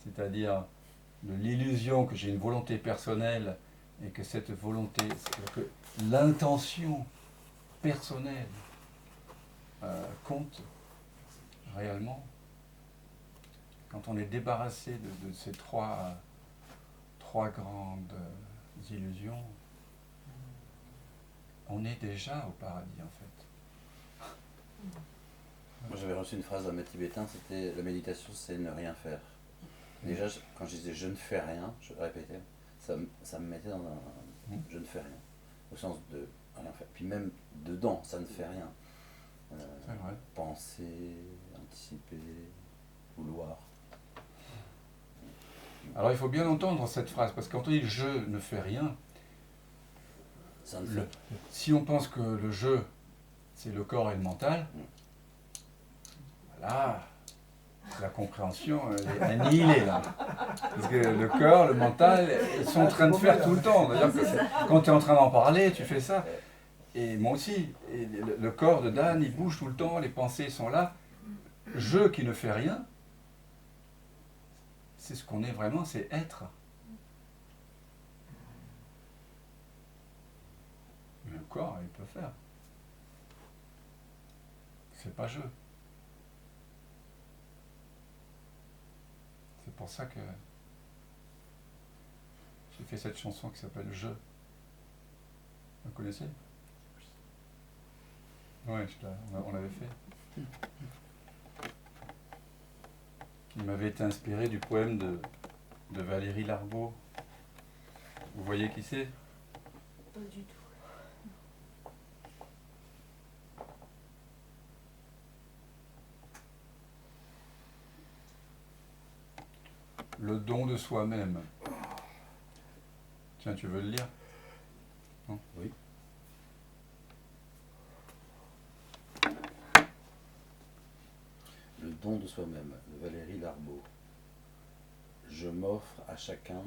c'est-à-dire de l'illusion que j'ai une volonté personnelle et que cette volonté, que l'intention personnelle compte réellement. Quand on est débarrassé de ces trois grandes illusions, on est déjà au paradis en fait. Moi j'avais reçu une phrase d'un maître tibétain, c'était la méditation c'est ne rien faire. Déjà quand je disais je ne fais rien, je répétais, ça me mettait dans un je ne fais rien, au sens de rien faire. Puis même dedans, ça ne fait rien. C'est vrai. Penser, anticiper, vouloir. Alors il faut bien entendre cette phrase, parce que quand on dit je ne fais rien, Ça ne fait. si on pense que le je, c'est le corps et le mental, voilà, la compréhension elle est annihilée là. Parce que le corps, le mental, ils sont en train de faire tout le temps. D'ailleurs, quand tu es en train d'en parler, tu fais ça. Et moi aussi. Et le corps de Dan, il bouge tout le temps, les pensées sont là. Je qui ne fais rien, c'est ce qu'on est vraiment, c'est être. Mais le corps, il peut faire. C'est pas je. C'est pour ça que j'ai fait cette chanson qui s'appelle Je. Vous connaissez? Oui, on l'avait fait. Qui m'avait été inspiré du poème de Valérie Larbaud. Vous voyez qui c'est? Pas du tout. Le don de soi-même. Tiens, tu veux le lire? Non? Oui. Le don de soi-même, de Valérie Larbaud. Je m'offre à chacun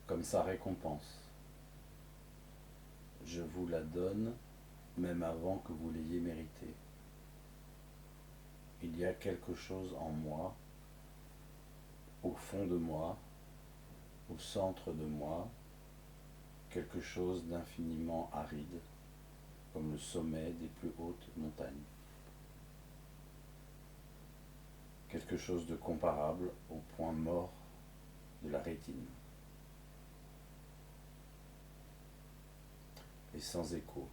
comme sa récompense. Je vous la donne même avant que vous l'ayez méritée. Il y a quelque chose en moi, au fond de moi, au centre de moi, quelque chose d'infiniment aride, comme le sommet des plus hautes montagnes. Quelque chose de comparable au point mort de la rétine. Et sans écho.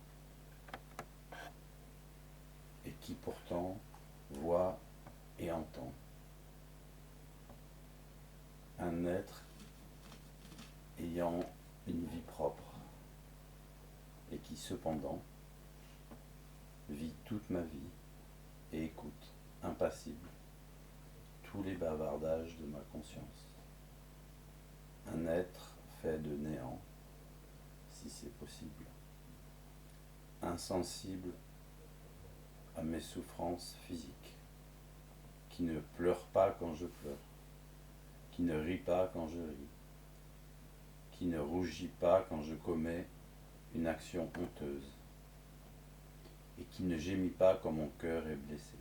Et qui pourtant voit et entend. Un être ayant une vie propre et qui cependant vit toute ma vie et écoute, impassible, tous les bavardages de ma conscience. Un être fait de néant, si c'est possible, insensible à mes souffrances physiques, qui ne pleure pas quand je pleure, qui ne rit pas quand je ris, qui ne rougit pas quand je commets une action honteuse, et qui ne gémit pas quand mon cœur est blessé,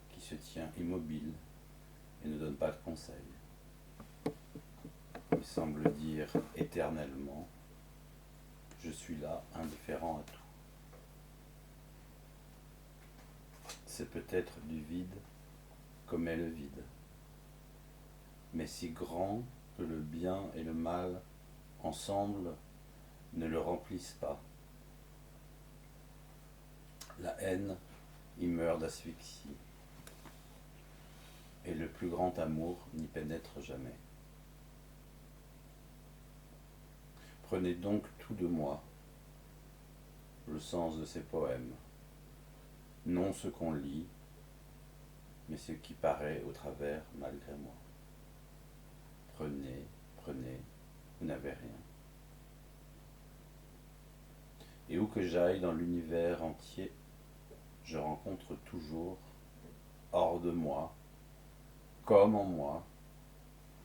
qui se tient immobile et ne donne pas de conseils. Il semble dire éternellement, je suis là, indifférent à tout. C'est peut-être du vide comme est le vide, mais si grand que le bien et le mal ensemble ne le remplissent pas. La haine y meurt d'asphyxie, et le plus grand amour n'y pénètre jamais. Prenez donc tout de moi, le sens de ces poèmes, non ce qu'on lit, mais ce qui paraît au travers malgré moi. Prenez, prenez, vous n'avez rien. Et où que j'aille dans l'univers entier, je rencontre toujours, hors de moi, comme en moi,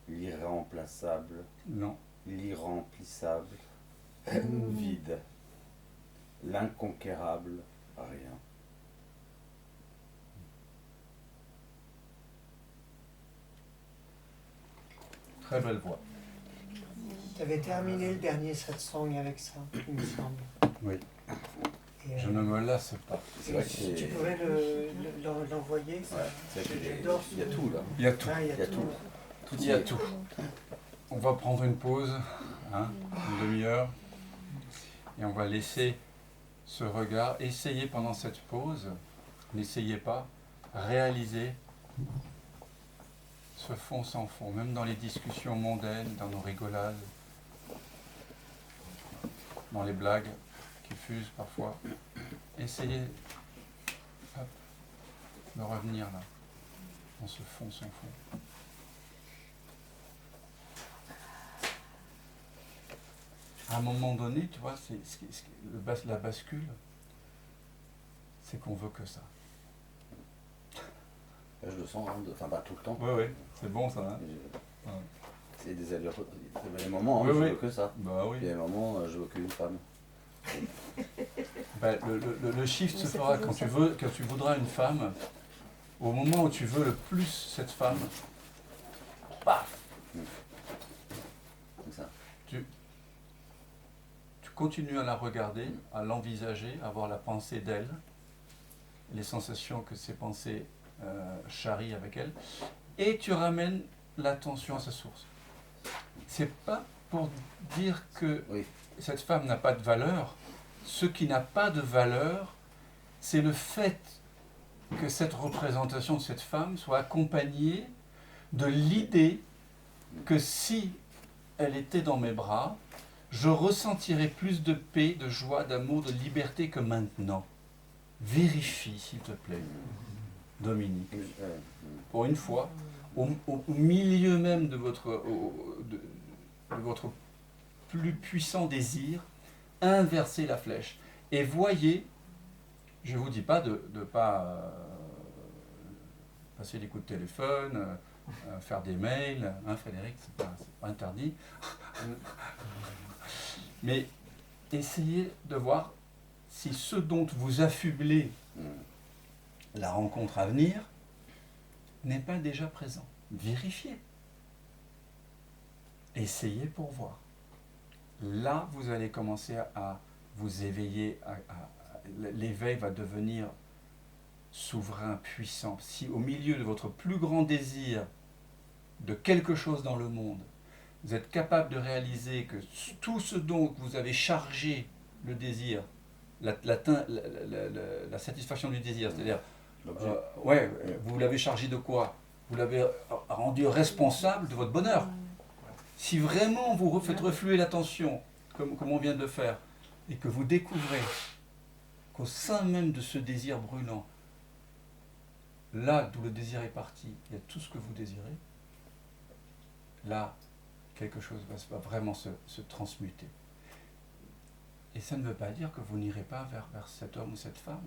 l'irremplaçable, Non. l'irremplissable, vide, l'inconquérable, rien. Très belle voix. Tu avais terminé le dernier satsang avec ça, il me semble. Oui. Et, Je ne me lasse pas. C'est vrai que si tu c'est... pouvais l'envoyer, ça. Ouais, c'est vrai qu'il y a- J'adore il y a ce- tout là. Il y a tout. Ah, Il y a tout. Tout Il y a tout. On va prendre une pause, une demi-heure, et on va laisser ce regard. Essayez pendant cette pause, n'essayez pas, réaliser ce fond sans fond, même dans les discussions mondaines, dans nos rigolades, dans les blagues qui fusent parfois. Essayez hop, de revenir là, dans ce fond sans fond. À un moment donné, tu vois, la bascule, c'est qu'on veut que ça. Là, je le sens, enfin pas tout le temps. Oui, oui, c'est bon ça. Hein. Mais, Ouais. c'est des allures. Il y a des moments, Oui, je oui. veux que ça. Bah oui. Il y a des moments, je veux qu'une femme. Bah, le shift Mais se c'est fera toujours ça. quand tu voudras une femme. Au moment où tu veux le plus cette femme, paf, C'est ça. tu continues à la regarder, à l'envisager, à avoir la pensée d'elle, les sensations que ces pensées charrient avec elle, et tu ramènes l'attention à sa source. C'est pas pour dire que Oui. cette femme n'a pas de valeur. Ce qui n'a pas de valeur, c'est le fait que cette représentation de cette femme soit accompagnée de l'idée que si elle était dans mes bras, je ressentirais plus de paix, de joie, d'amour, de liberté que maintenant. Vérifie, s'il te plaît, Dominique. Pour une fois, au milieu même de votre plus puissant désir, inversez la flèche. Et voyez, je ne vous dis pas de ne pas passer des coups de téléphone, faire des mails, hein, Frédéric, c'est pas interdit. Mais essayez de voir si ce dont vous affublez la rencontre à venir n'est pas déjà présent. Vérifiez. Essayez pour voir. Là, vous allez commencer à vous éveiller. L'éveil va devenir souverain, puissant. Si au milieu de votre plus grand désir de quelque chose dans le monde, vous êtes capable de réaliser que tout ce dont vous avez chargé le désir, la satisfaction du désir, c'est-à-dire, vous l'avez chargé de quoi? Vous l'avez rendu responsable de votre bonheur. Si vraiment vous faites refluer l'attention, comme on vient de le faire, et que vous découvrez qu'au sein même de ce désir brûlant, là d'où le désir est parti, il y a tout ce que vous désirez, là, quelque chose va vraiment se transmuter. Et ça ne veut pas dire que vous n'irez pas vers cet homme ou cette femme.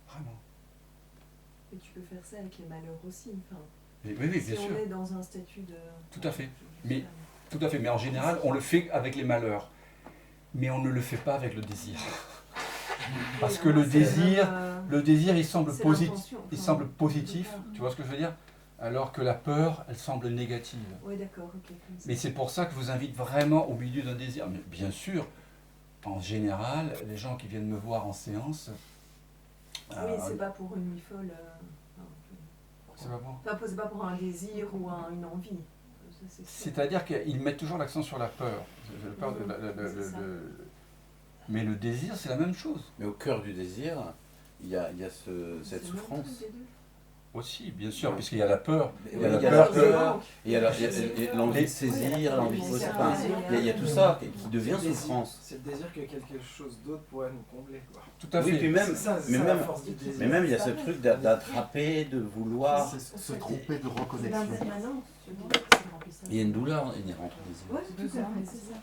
Vraiment. Et tu peux faire ça avec les malheurs aussi. Enfin, Oui, bien si sûr. on est dans un statut de... Tout à fait. Mais, tout à fait. Mais en général, on le fait avec les malheurs. Mais on ne le fait pas avec le désir. Parce que le désir, il semble positif. Tu vois ce que je veux dire? Alors que la peur, elle semble négative. Oui, d'accord, ok. Mais c'est pour ça que je vous invite vraiment au milieu d'un désir. Mais bien sûr, en général, les gens qui viennent me voir en séance... Oui, c'est pas pour une nuit folle. C'est pas bon. Enfin, c'est pas pour un désir ou une envie. Ça, c'est sûr. C'est-à-dire qu'ils mettent toujours l'accent sur la peur. La peur C'est ça. Mais le désir, c'est la même chose. Mais au cœur du désir, il y a cette C'est souffrance. l'autre des deux. Aussi, bien sûr, puisqu'il y a la peur. Il y a la peur, peur il y a l'envie de saisir, l'envie de posséder. Enfin, il y a tout ça qui devient souffrance. C'est le désir que quelque chose d'autre pourrait nous combler, quoi. Tout à fait. Oui, puis même, C'est ça, mais la même, force du désir. mais même il y a ce truc d'attraper, de vouloir. C'est se tromper de C'est reconnexion. l'impermanence. Il y a une douleur inhérente au désir. Oui, tout à fait, c'est ça.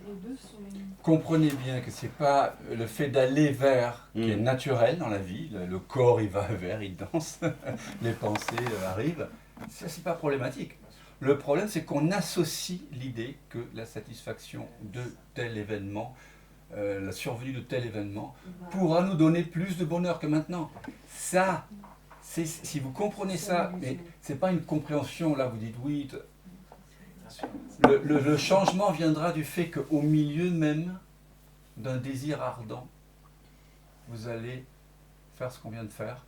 Les deux sont les... Comprenez bien que c'est pas le fait d'aller vers qui est naturel dans la vie. Le corps, il va vers, il danse. Les pensées arrivent. Ça, c'est pas problématique. Le problème, c'est qu'on associe l'idée que la satisfaction de tel événement, la survenue de tel événement, pourra nous donner plus de bonheur que maintenant. Ça, si vous comprenez ça, mais c'est pas une compréhension, là vous dites oui, le changement viendra du fait qu'au milieu même d'un désir ardent, vous allez faire ce qu'on vient de faire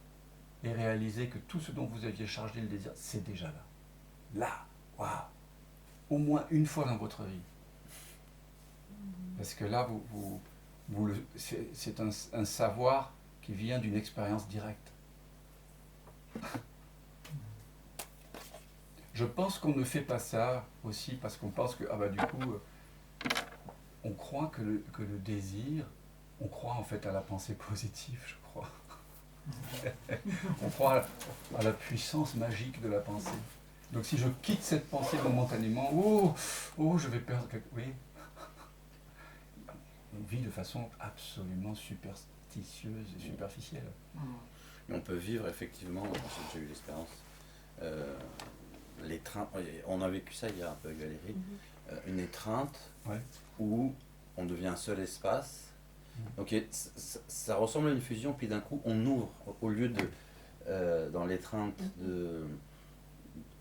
et réaliser que tout ce dont vous aviez chargé le désir, c'est déjà là. Là, waouh, au moins une fois dans votre vie. Parce que là, c'est un savoir qui vient d'une expérience directe. Je pense qu'on ne fait pas ça aussi parce qu'on pense que, du coup, on croit que le désir, on croit en fait à la pensée positive, je crois. On croit à la puissance magique de la pensée. Donc si je quitte cette pensée momentanément, je vais perdre quelque chose. Oui. On vit de façon absolument superstitieuse et superficielle. Mais on peut vivre effectivement, j'ai déjà eu l'expérience, l'étreinte, on a vécu ça il y a un peu avec Valérie, une étreinte où on devient un seul espace. Donc ça ressemble à une fusion, puis d'un coup on ouvre, au lieu de, dans l'étreinte de...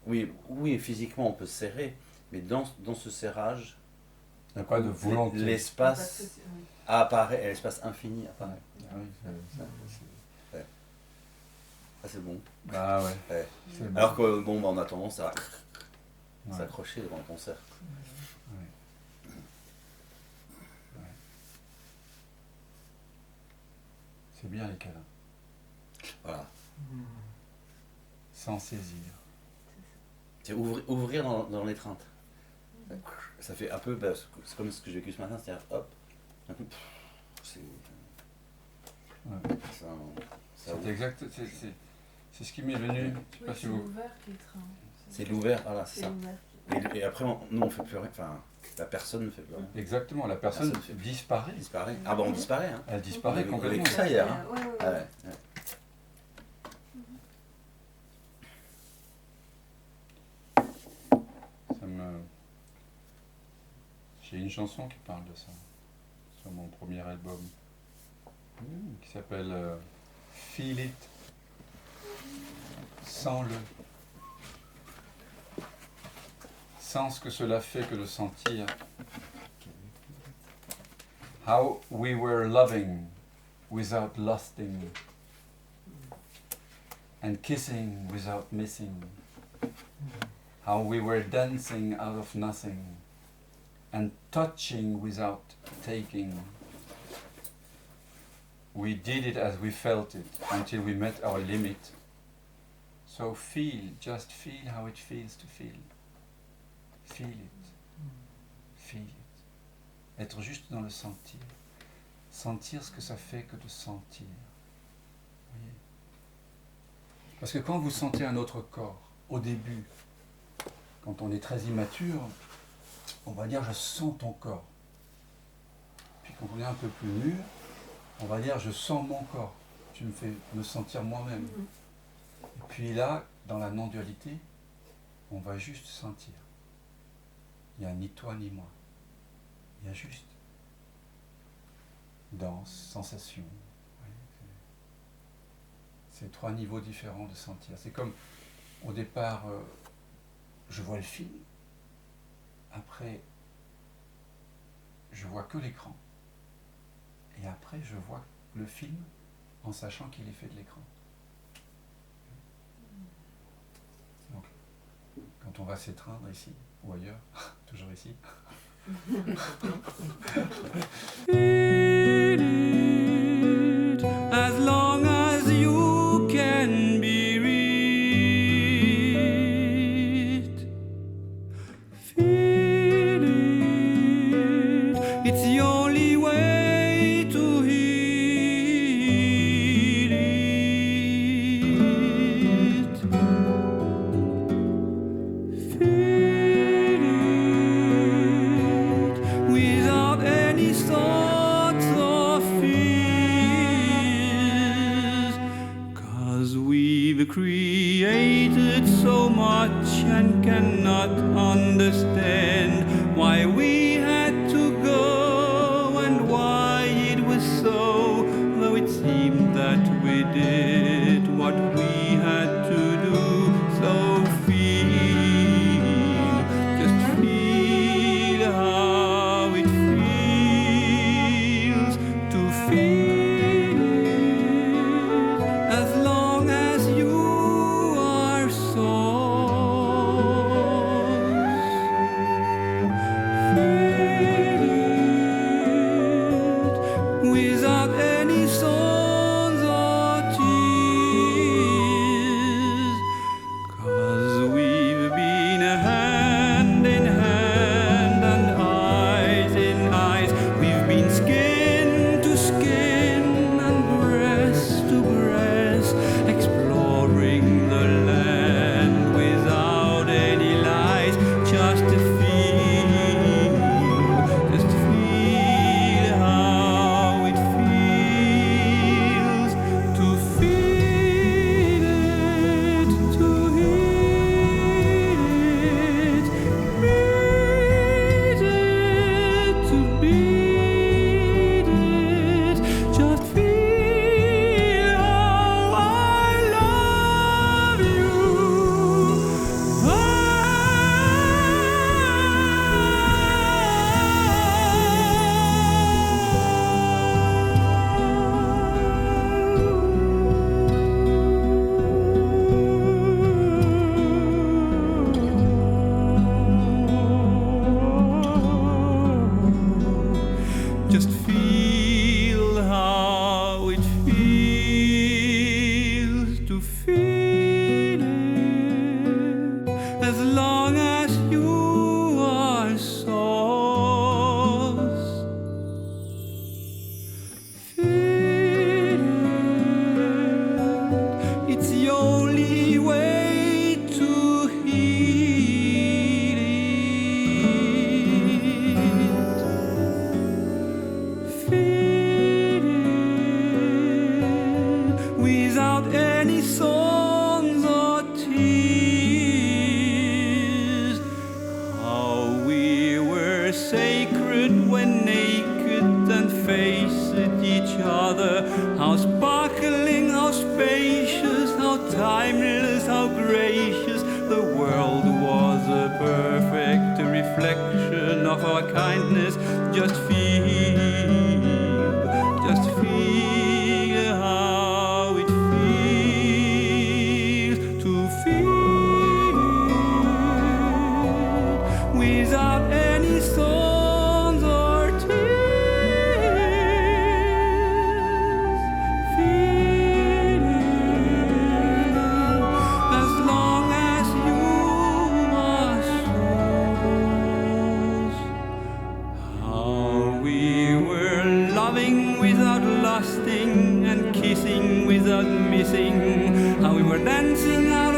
Oui, physiquement on peut se serrer, mais dans ce serrage, il n'y a pas de volonté. L'espace apparaît, l'espace infini apparaît. C'est bon. Ah ouais. Bon. Alors que on a tendance à s'accrocher devant le concert. C'est bien les câlins. Voilà. Sans saisir. C'est ouvrir dans l'étreinte. Ça fait un peu, c'est comme ce que j'ai vécu ce matin, c'est-à-dire hop, un coup, c'est exact, c'est ce qui m'est venu. Je sais pas si vous... l'ouvert qui étreint. C'est l'ouvert, voilà, c'est ça. Et après, nous on fait plus rien, enfin, la personne ne fait plus rien. Exactement, la personne disparaît. Ah on disparaît, hein. Elle disparaît complètement. On a ça hier, hein. J'ai une chanson qui parle de ça, sur mon premier album, qui s'appelle Feel It, Sens-le. Sens ce que cela fait que de sentir. How we were loving without lusting, and kissing without missing. How we were dancing out of nothing, and touching without taking. We did it as we felt it, until we met our limit. So just feel how it feels to feel. Feel it. Feel it. Être juste dans le sentir. Sentir ce que ça fait que de sentir. Vous voyez ? Parce que quand vous sentez un autre corps, au début, quand on est très immature, on va dire je sens ton corps. Puis quand on est un peu plus mûr, on va dire je sens mon corps. Tu me fais me sentir moi-même. Et puis là, dans la non-dualité, on va juste sentir. Il n'y a ni toi ni moi. Il y a juste danse, sensation. C'est trois niveaux différents de sentir. C'est comme au départ, je vois le film. Après, je vois que l'écran. Et après, je vois le film en sachant qu'il est fait de l'écran. Donc, quand on va s'étreindre ici, ou ailleurs, toujours ici. As long as you can be reached, feel it. It's the only way to heal it. Feel it without any thoughts or fears, 'cause we've created so much and cannot understand why we had to go and why it was so, though it seemed that we did what we had to do. So feel, just feel how it feels to feel it, as long as you are souls. Feel it without any songs or tears, 'cause we've been hand in hand and eyes in eyes. We've been skin to skin and breast to breast, exploring the land without any lies. Just to feel how it feels to feel it, to hear it, meet it, to beat it. Just feel how I love you. Just feel how it feels to feel it, as long as you are souls. Feel it, it's the only way to heal it. Feel it without any songs or tears. How we were sacred when naked and faced each other. How sparkling, how spacious, how timeless, how gracious. The world was a perfect reflection of our kindness. Just feel how it feels to feel it without any songs or tears. Feel it as long as you are souls. How we were loving without lusting and kissing without missing. How we were dancing out